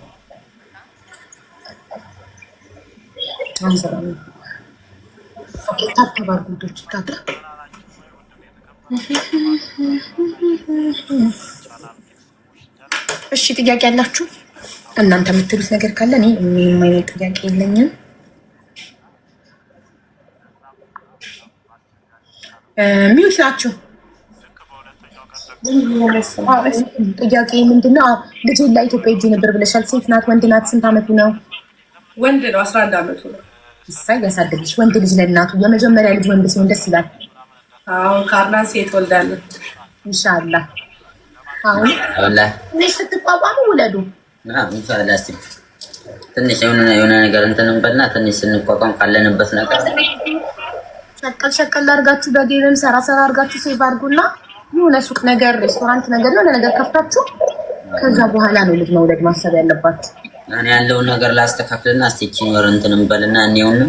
አሁን ሰላም ነው። ኦኬ፣ ታተባር ጉዶች ታታ እሺ፣ ጥያቄ ያላችሁ እናንተ የምትሉት ነገር ካለ እኔ ምንም አይነት ጥያቄ የለኝም። ሚውት ናችሁ። ጥያቄ ምንድነው? ልጅ ለኢትዮጵያ ሄጄ ነበር ብለሻል። ሴት ናት ወንድ ናት? ስንት አመቱ ነው? ወንድ ነው። 11 አመቱ ነው። እሰይ ያሳደግሽ ወንድ ልጅ ለእናቱ። የመጀመሪያ ልጅ ወንድ ሲሆን ደስ ይላል። አሁን ካርላን ሴት ወልዳለች ኢንሻአላህ። አሁን ስትቋቋሙ ውለዱ። ትንሽ የሆነ ነገር እንትን እንበልና ትንሽ ስንቋቋም ካለንበት ነገር ሸቀል አድርጋችሁ በጌምም ሰራ አድርጋችሁ ሴቭ አድርጉና የሆነ ሱቅ ነገር ሬስቶራንት ነገር የሆነ ነገር ከፍታችሁ ከዛ በኋላ ነው ልጅ መውለድ ማሰብ ያለባችሁ። እኔ ያለውን ነገር ላስተካክልና እስቲቺን ወር እንትን እንበልና እኔውን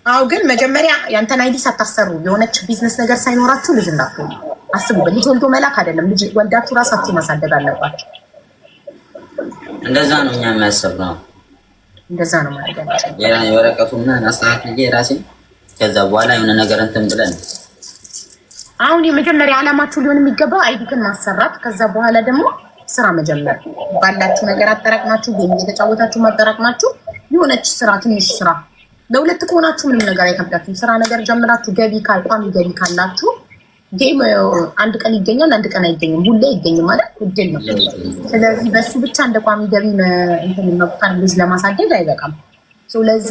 አው ግን መጀመሪያ ያንተን አይዲ ሳታሰሩ የሆነች ቢዝነስ ነገር ሳይኖራችሁ ልጅ እንዳትወልዱ አስቡበት። ልጅ ወልዶ መላክ አይደለም፣ ልጅ ወልዳችሁ ራሳችሁ ማሳደግ አለባችሁ። እንደዛ ነው እኛ የሚያስበው። እንደዛ ነው ማለት ነው። የወረቀቱና አስተካክዬ ራሴ ከዛ በኋላ የሆነ ነገር እንትን ብለን አሁን የመጀመሪያ አላማችሁ ሊሆን የሚገባው አይዲክን ማሰራት፣ ከዛ በኋላ ደግሞ ስራ መጀመር። ባላችሁ ነገር አጠራቅማችሁ ጌም እየተጫወታችሁ ማጠራቅማችሁ የሆነች ስራ ትንሽ ስራ ለሁለት ከሆናችሁ ምንም ነገር አይከብዳችሁም። ስራ ነገር ጀምራችሁ ገቢ ቋሚ ገቢ ካላችሁ ጌም አንድ ቀን ይገኛል፣ አንድ ቀን አይገኝም። ሁሌ ይገኝም ማለት እድል ነው። ስለዚህ በሱ ብቻ እንደ ቋሚ ገቢ እንትን መቁጠር ልጅ ለማሳደግ አይበቃም። ለዛ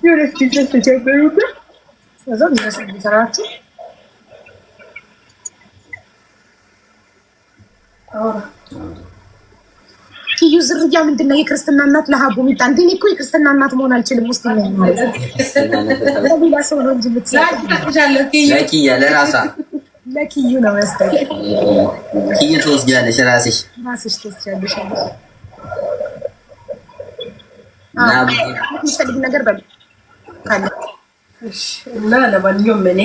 ዩኒቨርሲቲ ተጀመሩበት ከዛ ቢዝነስ ይሰራችሁ ኪዩ ዝርያ ምንድነው? የክርስትና እናት ለሀቡ ሚጣ እንዴ? እኮ የክርስትና እናት መሆን አልችልም። ውስጥ ነው ማለት ለሌላ ሰው ነው እንጂ ለኪያ ለራሳ ለኪዩ ነው መስጠት። ኪዩ ትወስጃለሽ፣ ራስሽ ትወስጃለሽ። ነገር በል እና ለማንኛውም እኔ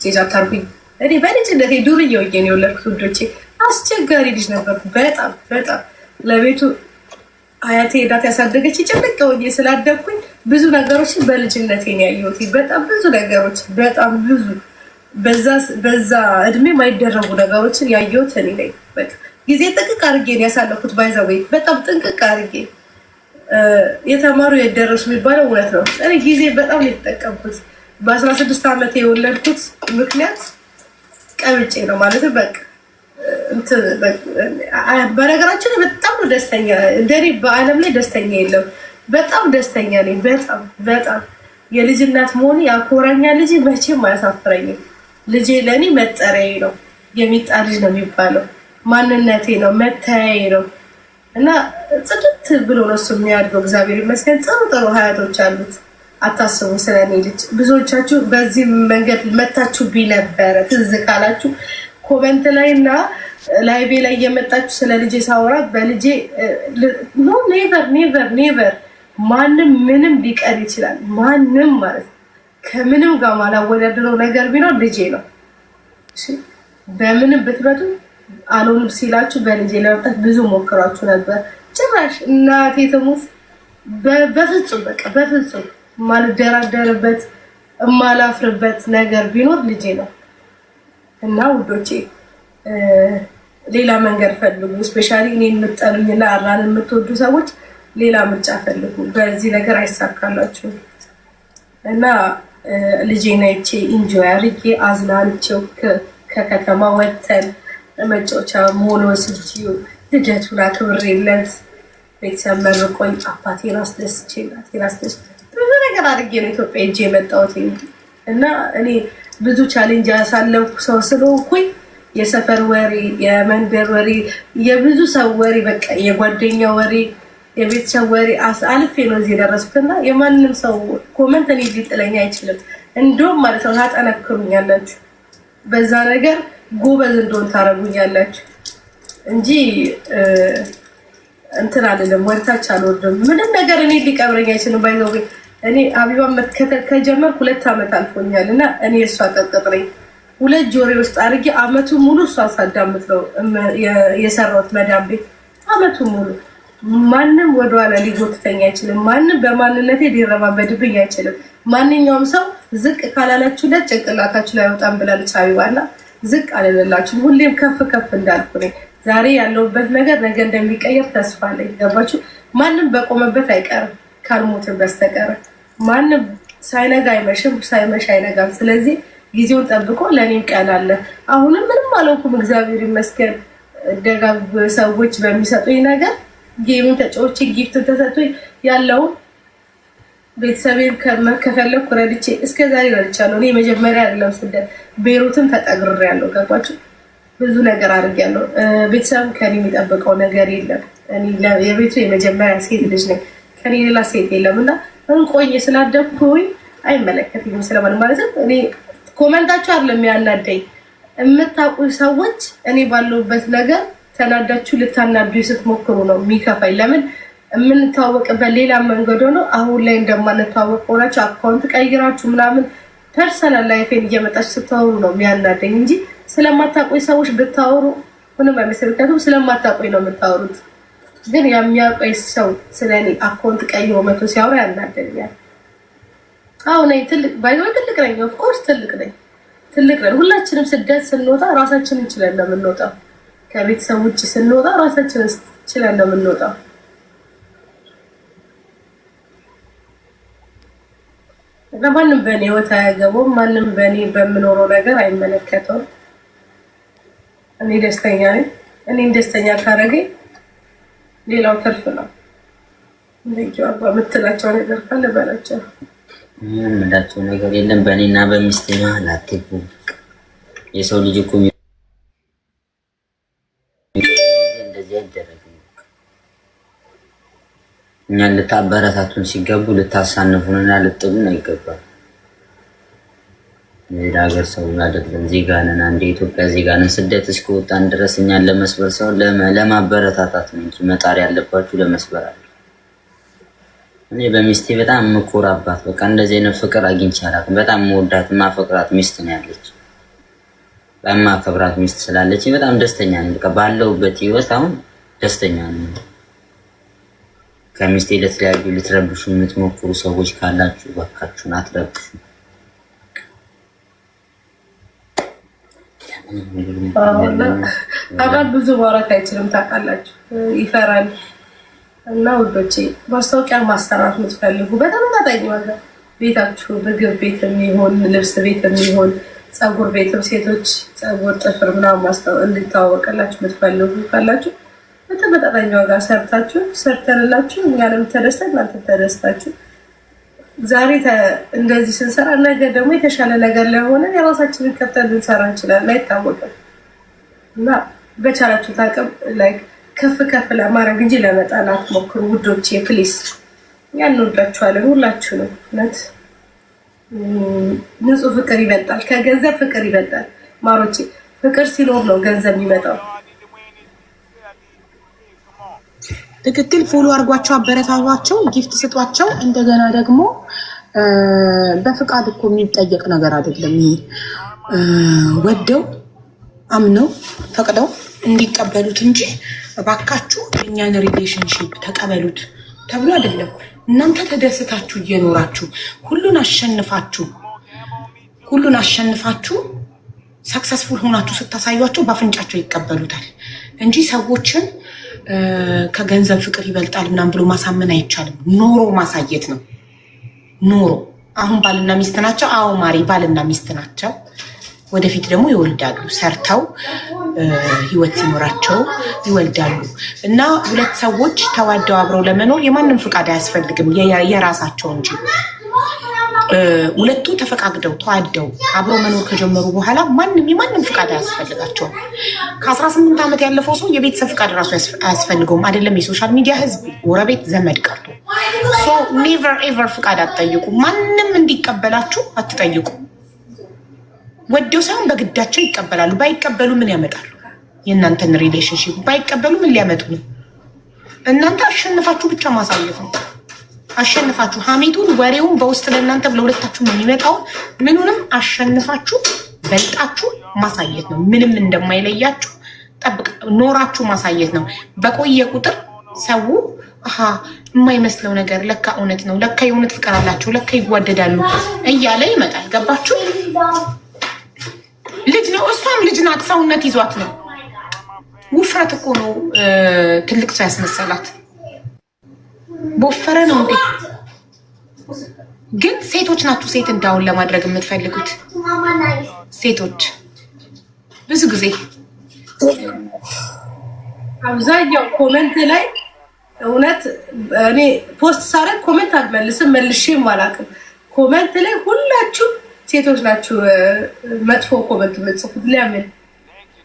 ቴዛ ታርጉኝ። እኔ በልጅነቴ ዱርዬ ሆኜ ነው የወለድኩት ውዶቼ። አስቸጋሪ ልጅ ነበርኩ በጣም በጣም። ለቤቱ አያቴ ሄዳት ያሳደገች ጭንቅ ሆኜ ስላደግኩኝ ብዙ ነገሮችን በልጅነቴ ነው ያየሁት። በጣም ብዙ ነገሮች በጣም ብዙ በዛ እድሜ የማይደረጉ ነገሮችን ያየሁት እኔ ነኝ። በቃ ጊዜ ጥንቅቅ አድርጌ ነው ያሳለፍኩት። ባይዘወይ በጣም ጥንቅቅ አድርጌ የተማሩ የደረሱ የሚባለው እውነት ነው። እኔ ጊዜ በጣም ነው የተጠቀምኩት። በ16 ዓመት የወለድኩት ምክንያት ቀብጬ ነው ማለት በቃ በነገራችን በጣም ነው ደስተኛ። እንደኔ በዓለም ላይ ደስተኛ የለም። በጣም ደስተኛ ነኝ። በጣም በጣም የልጅ እናት መሆኔ ያኮራኛል። ልጅ መቼም አያሳፍረኝም። ልጄ ለእኔ መጠሪያዬ ነው። የሚጣ ልጅ ነው የሚባለው። ማንነቴ ነው፣ መታያዬ ነው እና ጽድት ብሎ ነው እሱ የሚያድገው። እግዚአብሔር ይመስገን ጥሩ ጥሩ ሀያቶች አሉት። አታስቡ ስለኔ ልጅ። ብዙዎቻችሁ በዚህ መንገድ መታችሁብኝ ነበረ። ትዝ ካላችሁ ኮመንት ላይ እና ላይቬ ላይ እየመጣችሁ ስለ ልጄ ሳወራ በልጄ ኖ ኔቨር ኔቨር ኔቨር ማንም ምንም ሊቀር ይችላል። ማንም ማለት ከምንም ጋር ማላወዳደረው ነገር ቢኖር ልጄ ነው። በምንም ብትመጡ አልሆንም ሲላችሁ በልጄ ለመምጣት ብዙ ሞክራችሁ ነበር። ጭራሽ እናቴ ትሙት በፍጹም በቃ በፍጹም ማልደራደርበት እማላፍርበት ነገር ቢኖር ልጄ ነው። እና ውዶቼ ሌላ መንገድ ፈልጉ። ስፔሻሊ እኔ የምትጠሉኝና አላን የምትወዱ ሰዎች ሌላ ምርጫ ፈልጉ። በዚህ ነገር አይሳካላችሁም። እና ልጄን አይቼ ኢንጆይ አድርጌ አዝናንቼው ከከተማ ወተን መጫወቻ ሞል ወስጄው ልደቱን አክብሬለት ቤተሰብ መርቆኝ አባቴን አስደስቼላት ብዙ ነገር አድርጌ ነው ኢትዮጵያ ሄጄ የመጣሁት እና እኔ ብዙ ቻሌንጅ ያሳለፍኩ ሰው ስለሆንኩኝ የሰፈር ወሬ፣ የመንደር ወሬ፣ የብዙ ሰው ወሬ፣ በቃ የጓደኛ ወሬ፣ የቤተሰብ ወሬ አልፌ ነው እዚህ የደረስኩትና የማንም ሰው ኮመንት እኔ ሊጥለኝ አይችልም። እንደውም ማለት ነው ታጠነክሩኛላችሁ፣ በዛ ነገር ጎበዝ እንደሆን ታረጉኛላችሁ እንጂ እንትን አይደለም። ወርታች አልወርድም። ምንም ነገር እኔ ሊቀብረኝ አይችልም። ባይዘው እኔ አቢባን መከተል ከጀመርኩ 2 ዓመት አልፎኛል እና እኔ እሷ ቀጥቅጥረኝ 2 ጆሬ ውስጥ አድርጌ አመቱ ሙሉ እሷ ሳዳምጥ ነው የሰራሁት መዳም ቤት። አመቱ ሙሉ ማንም ወደኋላ ሊጎትተኝ አይችልም። ማንም በማንነቴ ሊረባበድብኝ አይችልም። ማንኛውም ሰው ዝቅ ካላላችሁለት ጭንቅላታችሁ ላይ አይወጣም ብላለች አቢባና ዝቅ አልልላችሁም። ሁሌም ከፍ ከፍ እንዳልኩ ነኝ። ዛሬ ያለውበት ነገር ነገ እንደሚቀየር ተስፋ አለኝ። ገባችሁ? ማንም በቆመበት አይቀርም ካልሞትን በስተቀር። ማንም ሳይነጋ አይመሽም፣ ሳይመሽ አይነጋም። ስለዚህ ጊዜውን ጠብቆ ለእኔም ቀን አለ። አሁንም ምንም አልሆንኩም፣ እግዚአብሔር ይመስገን። ደጋግ ሰዎች በሚሰጡኝ ነገር ጌምን ተጫዎቼ ጊፍትን ተሰጡኝ ያለውን ቤተሰቤን ከፈለኩ ረድቼ እስከዛሬ ረድቻለሁ። እኔ መጀመሪያ አይደለም ስደት ቤሩትን ተጠግሬያለሁ። ገባችሁ? ብዙ ነገር አድርጌያለሁ። ቤተሰብ ከኔ የሚጠብቀው ነገር የለም። የቤቱ የመጀመሪያ ሴት ልጅ ነኝ። ከኔ ሌላ ሴት የለም እና እንቆይ ስላደግኩኝ አይመለከትኝም ማለት ነው። እኔ ኮመንታችሁ አይደለም ያናደኝ፣ የምታውቁ ሰዎች እኔ ባለሁበት ነገር ተናዳችሁ ልታናዱ ስትሞክሩ ነው የሚከፋኝ። ለምን የምንታወቅበት ሌላ መንገድ ሆኖ አሁን ላይ እንደማንታወቅ ሆናችሁ አካውንት ቀይራችሁ ምናምን ፐርሰናል ላይፌን እየመጣች ስታወሩ ነው የሚያናደኝ እንጂ ስለማታውቁኝ ሰዎች ብታወሩ ምንም አይመስልም። ምክንያቱም ስለማታውቁኝ ነው የምታወሩት። ግን የሚያውቀኝ ሰው ስለኔ አካውንት ቀይሮ መቶ ሲያወራ ያናደኛል። አሁን ትልቅ ባይሆን ትልቅ ነኝ፣ ኦፍ ኮርስ ትልቅ ነኝ። ሁላችንም ስደት ስንወጣ ራሳችንን እንችላለን ነው የምንወጣው። ከቤተሰብ ውጭ ስንወጣ ራሳችንን እንችላለን ነው የምንወጣው። ማንም በእኔ ህይወት አያገባውም። ማንም በእኔ በምኖረው ነገር አይመለከተውም። እኔ ደስተኛ ነኝ። እኔን ደስተኛ ካረገኝ ሌላው ትርፍ ነው። እንደጂዋባ የምትላቸው ነገር ካለ በላቸው። የምላቸው ነገር የለም። በእኔና በሚስቴ መሀል አትግቡ። የሰው ልጅ እኮ እንደዚህ አይደረግም። እኛን ልታበረታቱን ሲገቡ ልታሳንፉንና ልጥሉን አይገባም። ሌላ ሀገር ሰው አይደለም፣ ዜጋ ነን። አንድ የኢትዮጵያ ዜጋ ነን። ስደት እስከወጣን ድረስ እኛን ለመስበር ሳይሆን ለማበረታታት ነው እንጂ መጣር ያለባችሁ ለመስበር አለ። እኔ በሚስቴ በጣም የምኮራባት በቃ እንደዚህ አይነት ፍቅር አግኝቼ አላውቅም። በጣም የምወዳት የማፈቅራት ሚስት ነው ያለች። በማከብራት ሚስት ስላለች በጣም ደስተኛ ነኝ። በቃ ባለሁበት ህይወት አሁን ደስተኛ ነኝ። ከሚስቴ ለተለያዩ ልትረብሹ የምትሞክሩ ሰዎች ካላችሁ እባካችሁን አትረብሹ። አባል ብዙ ማውራት አይችልም ታውቃላችሁ፣ ይፈራል። እና ውዶቼ ማስታወቂያ ማሰራት የምትፈልጉ በተመጣጣኝ ዋጋ ቤታችሁ ምግብ ቤት የሚሆን ልብስ ቤት የሚሆን ፀጉር ቤትም ሴቶች ፀጉር ጥፍር ምናምን እንዲታወቅላችሁ የምትፈልጉ ካላችሁ በተመጣጣኝ ዋጋ ሰርተንላችሁ እኛንም ተደስተን እናንተ ተደስታችሁ ዛሬ እንደዚህ ስንሰራ ነገ ደግሞ የተሻለ ነገር ላይ ሆነን የራሳችንን ከፍተን ልንሰራ እንችላለን፣ አይታወቅም። እና በቻላችሁ ታቅም ላይክ ከፍ ለማድረግ እንጂ ለመጣላት ሞክሩ ውዶቼ ፕሊስ። እንወዳችኋለን ሁላችሁንም። እውነት ንጹህ ፍቅር ይበልጣል፣ ከገንዘብ ፍቅር ይበልጣል። ማሮቼ ፍቅር ሲኖር ነው ገንዘብ የሚመጣው። ትክክል። ፎሎ አድርጓቸው፣ አበረታቷቸው፣ ጊፍት ስጧቸው። እንደገና ደግሞ በፍቃድ እኮ የሚጠየቅ ነገር አይደለም። ይሄ ወደው አምነው ፈቅደው እንዲቀበሉት እንጂ እባካችሁ የእኛን ሪሌሽንሽፕ ተቀበሉት ተብሎ አይደለም። እናንተ ተደስታችሁ እየኖራችሁ ሁሉን አሸንፋችሁ ሰክሰስፉል ሆናችሁ ስታሳዩቸው በአፍንጫቸው ይቀበሉታል እንጂ ሰዎችን ከገንዘብ ፍቅር ይበልጣል ምናምን ብሎ ማሳመን አይቻልም። ኖሮ ማሳየት ነው። ኖሮ አሁን ባልና ሚስት ናቸው። አዎ ማሪ ባልና ሚስት ናቸው። ወደፊት ደግሞ ይወልዳሉ። ሰርተው ህይወት ሲኖራቸው ይወልዳሉ። እና ሁለት ሰዎች ተዋደው አብረው ለመኖር የማንም ፍቃድ አያስፈልግም የራሳቸው እንጂ። ሁለቱ ተፈቃግደው ተዋደው አብረው መኖር ከጀመሩ በኋላ የማንም ፍቃድ አያስፈልጋቸውም። ከ18 ዓመት ያለፈው ሰው የቤተሰብ ፍቃድ ራሱ አያስፈልገውም። አይደለም የሶሻል ሚዲያ ህዝብ፣ ጎረቤት፣ ዘመድ ቀርቶ ኔቨር ኤቨር ፍቃድ አትጠይቁ። ማንም እንዲቀበላችሁ አትጠይቁ። ወደው ሳይሆን በግዳቸው ይቀበላሉ። ባይቀበሉ ምን ያመጣሉ? የእናንተን ሪሌሽንሽፕ ባይቀበሉ ምን ሊያመጡ ነው? እናንተ አሸንፋችሁ ብቻ ማሳየት ነው። አሸንፋችሁ ሀሜቱን፣ ወሬውን በውስጥ ለእናንተ ለሁለታችሁ የሚመጣው ምኑንም አሸንፋችሁ በልጣችሁ ማሳየት ነው። ምንም እንደማይለያችሁ ጠብቅ ኖራችሁ ማሳየት ነው። በቆየ ቁጥር ሰው የማይመስለው ነገር ለካ እውነት ነው፣ ለካ የእውነት ፍቅር አላቸው፣ ለካ ይዋደዳሉ እያለ ይመጣል። ገባችሁ? ልጅ ነው፣ እሷም ልጅ ናት። ሰውነት ይዟት ነው። ውፍረት እኮ ነው ትልቅ ሰው ያስመሰላት። ቦፈረ ነው እንዴ? ግን ሴቶች ናችሁ ሴት እንዳውን ለማድረግ የምትፈልጉት ሴቶች። ብዙ ጊዜ አብዛኛው ኮሜንት ላይ እውነት እኔ ፖስት ሳረግ ኮሜንት አልመልስም፣ መልሼም አላውቅም። ኮሜንት ላይ ሁላችሁ ሴቶች ናችሁ መጥፎ ኮሜንት የምትጽፉት። ለምን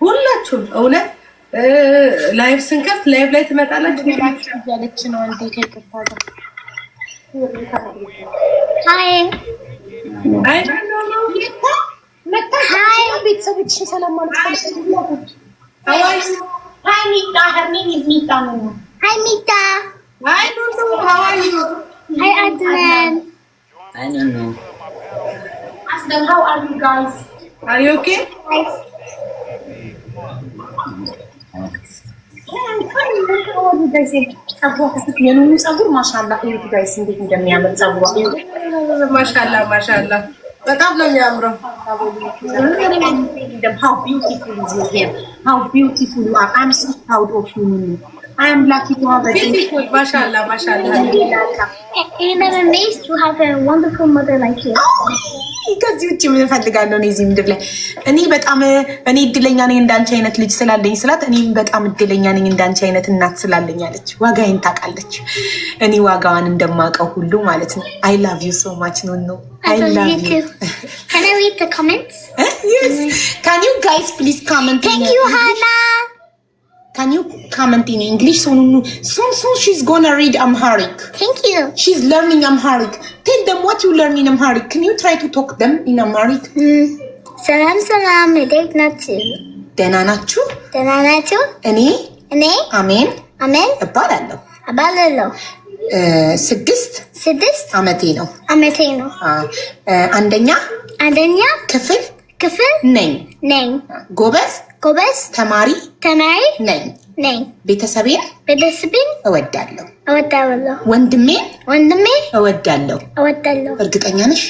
ሁላችሁም እውነት ላይቭ ስንከፍት ላይቭ ላይ ትመጣላችሁ ያለች ነው እንዴ? ከይቅርታ ጋር ሃይ ቤተሰቦችሽን ሰላም ማለት ፈልጋለሁ። ሃይ ሚጣ ሄርሜን ሚጣ ነው። ሃይ ሚጣ ሃይ ኑኑ how are you? ሃይ አድናን I don't know. Ask them how are you guys? Are you okay? የኑኑ ፀጉር ማሻላ እዩት ጋይስ፣ እንዴት እንደሚያምር ፀጉሯ። ማሻላ ማሻላ በጣም ነው የሚያምረው። How beautiful is your hair? How beautiful you are. I'm so proud of you, Nunu. I am lucky to have a beautiful. ማሻላ ማሻላ And I'm amazed to have a wonderful mother like you. ከዚህ ውጭ ምን እፈልጋለሁ? እኔ እዚህ ምድር ላይ እኔ እድለኛ ነኝ እንዳንቺ አይነት ልጅ ስላለኝ ስላት፣ እኔም በጣም እድለኛ ነኝ እንዳንቺ አይነት እናት ስላለኝ አለች። ዋጋዬን ታውቃለች። እኔ ዋጋዋን እንደማውቀው ሁሉ ማለት ነው። I love you so much, Nunu. I love you. Can I read the comments? Yes. Can you guys please comment? Thank you, Hannah. Can you comment in English? So Nunu, soon she's gonna read Amharic. Thank you. She's learning Amharic. Tell them what you learn in Amharic. Can you try to talk them in Amharic? Salam salam, medek natsu. ደህና ናችሁ? ደህና ናችሁ? እኔ አሜን እባላለሁ። ስድስት ዓመቴ ነው። አንደኛ ክፍል ነኝ። ጎበዝ ተማሪ ነኝ። ቤተሰቤን እወዳለሁ። ወንድሜን እወዳለሁ። እርግጠኛ ነሽ?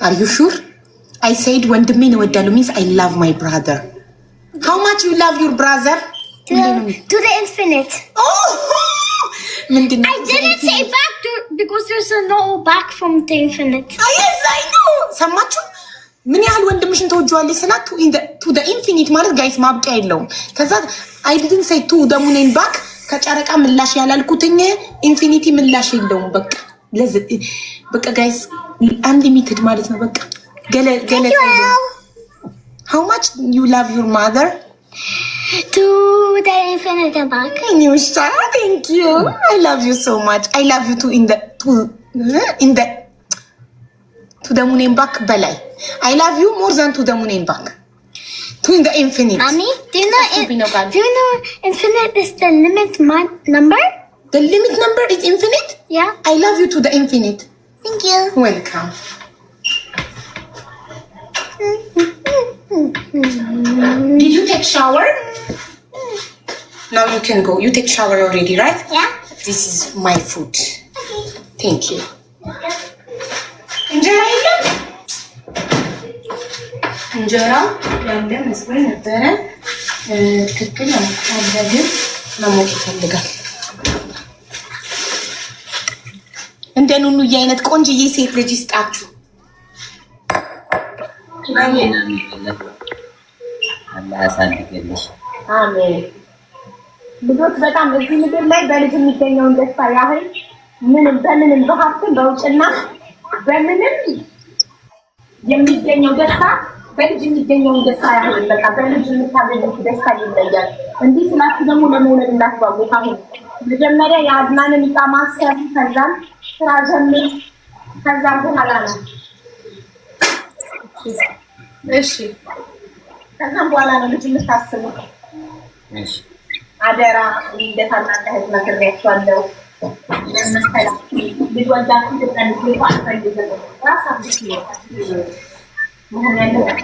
Are you sure? I said ወንድሜን እወዳለሁ means I love my brother. How much you love your brother? To the infinite. Oh! I didn't say back because there's no back from the infinite. Oh, yes, I know. ሰማችሁ? ምን ያህል ወንድምሽን ተወጂዋለሽ ስላት to the infinite ማለት ጋይስ ማብቂያ የለውም። ከዛ I didn't say to the moon and back ከጨረቃ ምላሽ ያላልኩትኝ ኢንፊኒቲ ምላሽ የለውም። በቃ ጋይስ unlimited ማለት ነው። በቃ ገለ How much you love your mother? To the infinite and back. Thank you. I love you so much. I love you too to the moon and back በላይ I love you more than to the moon and back. To in the infinite. Mommy, do you know infinite is the limit number? The limit number is infinite? Yeah. I love you to the infinite. Thank you. Welcome. Did you take shower? Now you can go. You take shower already, right? Yeah. This is my food. Thank you. እንጀራ የለም? እንጀራ ያለ መስሎኝ ነበረ። ትክክል አለ፣ ግን መሞቅ ይፈልጋል። እንደ ኑኑዬ አይነት ቆንጅዬ ሴት ልጅ ይስጣችሁ። አሜን አላህ ያሳድግልሽ። አሜን። ልጆች በጣም እዚህ ምድር ላይ በልጅ የሚገኘውን ደስታ ያህል ምንም በምንም በሀብትም በውጭና በምንም የሚገኘው ደስታ በልጅ የሚገኘውን ደስታ ያህል በቃ በልጅ የምታገኙት ደስታ ይለያል። እንዲህ ስላችሁ ደግሞ ለመውለድ እንዳትጓጉ። አሁን መጀመሪያ የአድናንን ዕቃ ማሰብ፣ ከዛም ስራ ጀምር፣ ከዛም በኋላ ነው እሺ፣ ከዛም በኋላ ነው ልጅ የምታስቡት። እሺ አደራ እንደታናቀህ ነግሬያቸዋለሁ። ለምሳሌ ልጅ ወልዳችሁ ትጠንቁ አልፈልግም። ራሳችሁ መሆን ያለበት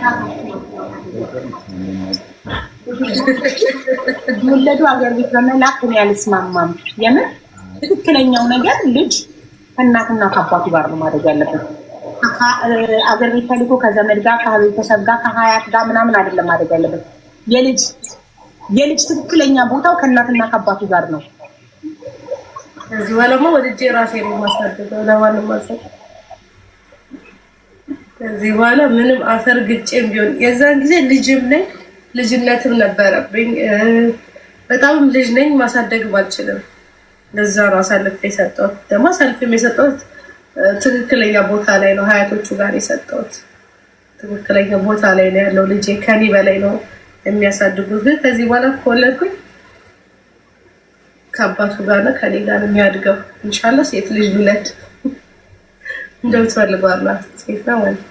ወለዱ ሀገር ቤት በመላክ እኔ አልስማማም። የምር ትክክለኛው ነገር ልጅ ከእናትና ከአባቱ ጋር ነው ማድረግ ያለበት። አገር ቤት ተልኮ ከዘመድ ጋር ከቤተሰብ ጋር ከሀያት ጋር ምናምን አይደለም ማድረግ ያለበት። የልጅ ትክክለኛ ቦታው ከእናትና ከአባቱ ጋር ነው። ከዚህ በኋላማ ወልጄ ራሴ ነው የማሳድገው፣ ለማንም አልሰጥም። ከዚህ በኋላ ምንም አፈር ግጬም ቢሆን የዛን ጊዜ ልጅም ነኝ ልጅነትም ነበረብኝ። በጣም ልጅ ነኝ፣ ማሳደግም አልችልም። ለዛ ነው አሳልፌ የሰጠሁት። ደግሞ አሳልፌም የሰጠሁት ትክክለኛ ቦታ ላይ ነው። ሀያቶቹ ጋር የሰጠሁት ትክክለኛ ቦታ ላይ ነው ያለው። ልጄ ከኔ በላይ ነው የሚያሳድጉት። ግን ከዚህ በኋላ ከወለድኩኝ ከአባቱ ጋር ነው ከኔ ጋር የሚያድገው። ኢንሻአላህ ሴት ልጅ ልውለድ እንደምትፈልገው አላት። ሴት ነው ማለት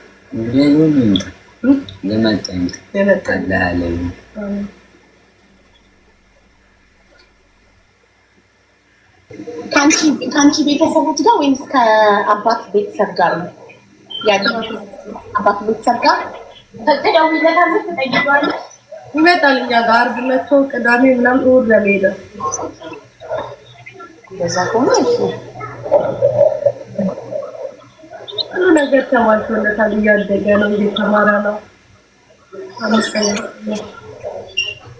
ከአንቺ ቤተሰቦች ጋር ወይስ ከአባት ቤተሰብ ጋር ነው ያለው? አባት ቤተሰብ ጋር ተደውይለታለሽ? ትጠይቂዋለሽ? ይመጣል እኛ ጋር ዓርብ መጥቶ ቅዳሜ ምናምን እሑድ ነው የሚሄደው። እንደዛ ከሆነ ሁሉ ነገር ተሟልቶለታል። እያደገ ነው፣ እየተማረ ነው። አመስገን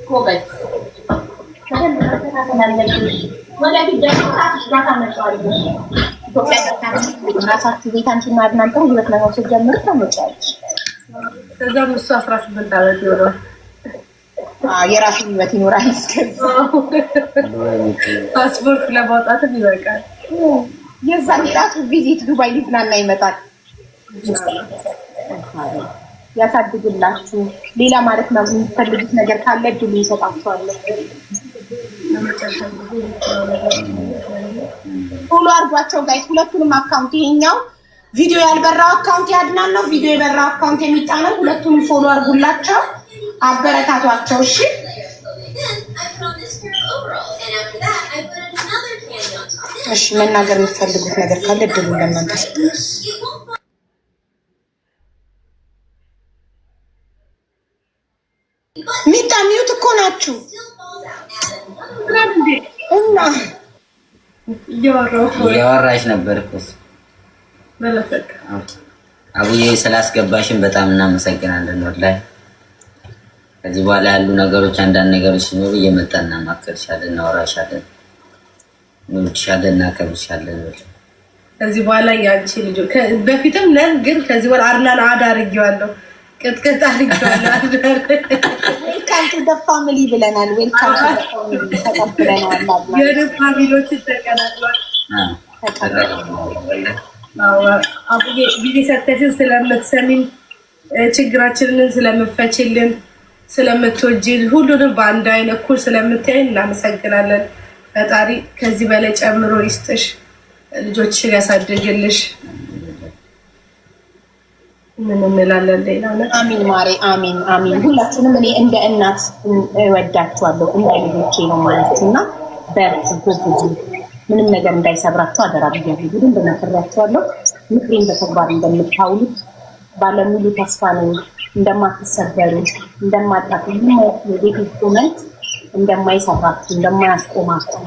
ጎበዝ። ወደፊት ደግሞ ራስሽ ጋር ታመጫዋለሽ። ኢትዮጵያ ራሳችሁ ቤታችሁና እናንተ ህይወት ለመውሰድ ጀምሩ ታመጫለሽ። ከዛም እሱ 18 ዓመት ይሆናል። የራሱ ህይወት ይኖራል። እስከዛ ፓስፖርት ለማውጣትም ይበቃል። የዛን ራሱ ቪዚት ዱባይ ሊዝናና ይመጣል። ያሳድግላችሁ። ሌላ ማለት ነው የሚፈልጉት ነገር ካለ እድሉ ይሰጣችኋለሁ። ፎሎ አድርጓቸው ጋይስ፣ ሁለቱንም አካውንት። ይሄኛው ቪዲዮ ያልበራው አካውንት ያድናል ነው፣ ቪዲዮ የበራው አካውንት የሚጣነው። ሁለቱንም ፎሎ አድርጉላቸው፣ አበረታቷቸው። እሺ እሺ፣ መናገር የምትፈልጉት ነገር ካለ እድሉ ለእናንተ። ሚጣ ሚዩት እኮ ናችሁ እና እያወራሽ ነበር እኮ አቡዬ። ስላስገባሽን በጣም እናመሰግናለን። ወላሂ ከዚህ በኋላ ያሉ ነገሮች አንዳንድ ነገሮች ሲኖሩ እየመጣን እናማክርሻለን፣ እናወራሻለን፣ እንወድሻለን፣ እናከብርሻለን። ከዚህ በኋላ ያንቺ ልጅ በፊትም ነን፣ ግን ከዚህ በኋላ አርናን አዳ አድርጌዋለሁ፣ ቅጥቅጥ አድርጌዋለሁ። ዌልካም ቱ ዘ ፋሚሊ ብለናል። ዌልካም ቱ ዘ ፋሚሊ ተቀብለናል። የፋሚሊዎች ተቀላቅሏል። አቡዬ ጊዜ ሰተሽን ስለምትሰሚን፣ ችግራችንን ስለምትፈችልን፣ ስለምትወጂን፣ ሁሉንም በአንድ አይነት እኩል ስለምታይን እናመሰግናለን። ፈጣሪ ከዚህ በላይ ጨምሮ ይስጥሽ፣ ልጆችሽን ያሳድግልሽ። ምን እንላለን ሌላ? አሚን ማሬ፣ አሚን አሚን። ሁላችሁንም እኔ እንደ እናት እወዳችኋለሁ፣ እንደ ልጆቼ ነው ማለት እና በርቱ፣ ጎብዙ፣ ምንም ነገር እንዳይሰብራችሁ አደራ ብያለሁ። ግን እንደመከራችኋለሁ፣ ምክሬን በተግባር እንደምታውሉት ባለሙሉ ተስፋ ነኝ። እንደማትሰበሩ፣ እንደማጣፉ፣ የቤት ኮመንት እንደማይሰራችሁ፣ እንደማያስቆማችሁ፣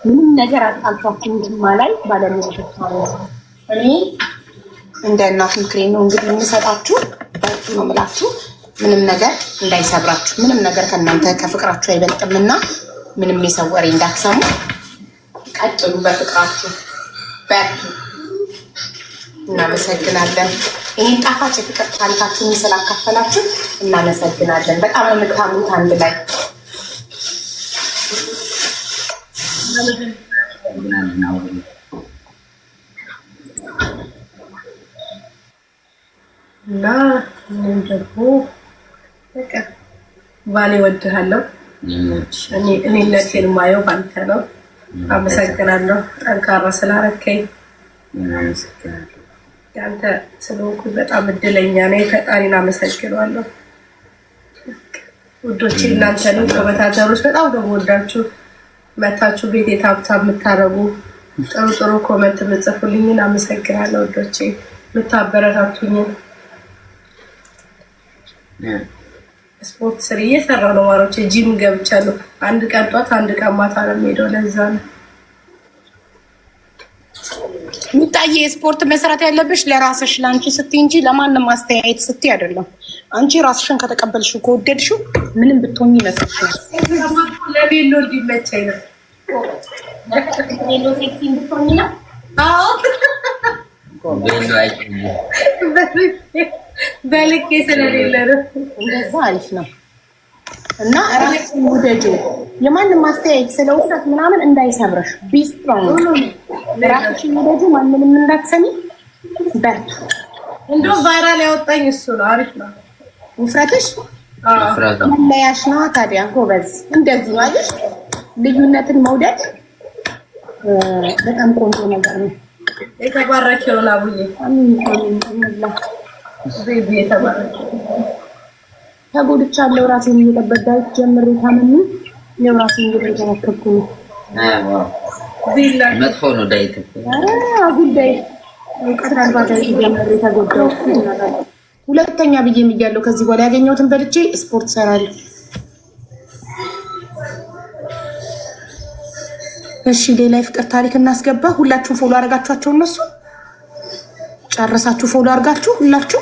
ምንም ነገር አጣልቷችሁ እንደማላይ ባለሙሉ ተስፋ ነኝ። እኔ እንደ እናት ምክሬን ነው እንግዲህ የምሰጣችሁ። በርቱ ነው የምላችሁ። ምንም ነገር እንዳይሰብራችሁ፣ ምንም ነገር ከእናንተ ከፍቅራችሁ አይበልጥምና ምንም የሰው ወሬ እንዳትሰሙ። ቀጥሉ በፍቅራችሁ፣ በርቱ። እናመሰግናለን። ይህን ጣፋጭ የፍቅር ታሪካችሁን ስላካፈላችሁ እናመሰግናለን። በጣም የምታምሩት አንድ ላይ እና ምን ደግሞ በቃ ባሌ ወድሃለሁ። እኔነቴን ማየው ባንተ ነው። አመሰግናለሁ ጠንካራ ስላረከኝ። ያንተ ስለሆንኩ በጣም እድለኛ ነኝ። ፈጣሪን አመሰግናለሁ። ውዶቼ እናንተንም ኮመንታተሮች በጣም ደግሞ ወዳችሁ መታችሁ ቤት ታብታብ የምታረጉ ጥሩ ጥሩ ኮመንት የምጽፉልኝን አመሰግናለሁ። ውዶቼ የምታበረታቱኝን ስፖርት ስሪ እየሰራሁ ነው ማሮቼ። ጂም ገብቻለሁ። አንድ ቀን ጧት አንድ ቀን ማታ ነው የምሄደው። ለዛ ነው ሚጣዬ ስፖርት መስራት ያለብሽ ለራስሽ ለአንቺ ስትይ እንጂ ለማንም ማስተያየት ስትይ አይደለም። አንቺ ራስሽን ከተቀበልሽው ከወደድሽው ምንም ብትሆኚ ይመስልሻል። ለቤሎ እንዲመቸኝ ነው። ቤሎ ሴክሲ ብትሆኚ ነው። ቤሎ በልኬ ስለሌለ ነው። እንደዛ አሪፍ ነው። እና ራስሽን ውደጁ። የማንም ማስተያየት ስለ ውፍረት ምናምን እንዳይሰብረሽ። ቢስትሮንግ ራስሽን ውደጁ። ማንንም እንዳትሰሚ። በርቱ። እንደው ቫይራል ያወጣኝ እሱ ነው። አሪፍ ነው ውፍረትሽ። መለያሽ ነው ታዲያ። ጎበዝ። እንደዚህ ነው አይደል? ልዩነትን መውደድ በጣም ቆንጆ ነገር ነው። የተባረከ ይሁን አቡዬ። አሚን አሚን። ቤቢ የተባረከ ተጎድቻለሁ። ራሴን እየጠበቅ ዳዊት ጀምሬ ታምሜ ነው ራሴን እየተከተልኩ ነው። መጥፎ ነው ዳዊት። ጉዳይ እውቀት አልባ ዳዊት ጀምሬ ተጎዳሁ። ሁለተኛ ብዬ የሚያለው ከዚህ በኋላ ያገኘሁትን በልቼ ስፖርት ሰራለሁ። እሺ ሌላ የፍቅር ታሪክ እናስገባ። ሁላችሁም ፎሎ አድርጋችኋቸው እነሱ ጨርሳችሁ ፎሎ አድርጋችሁ ሁላችሁ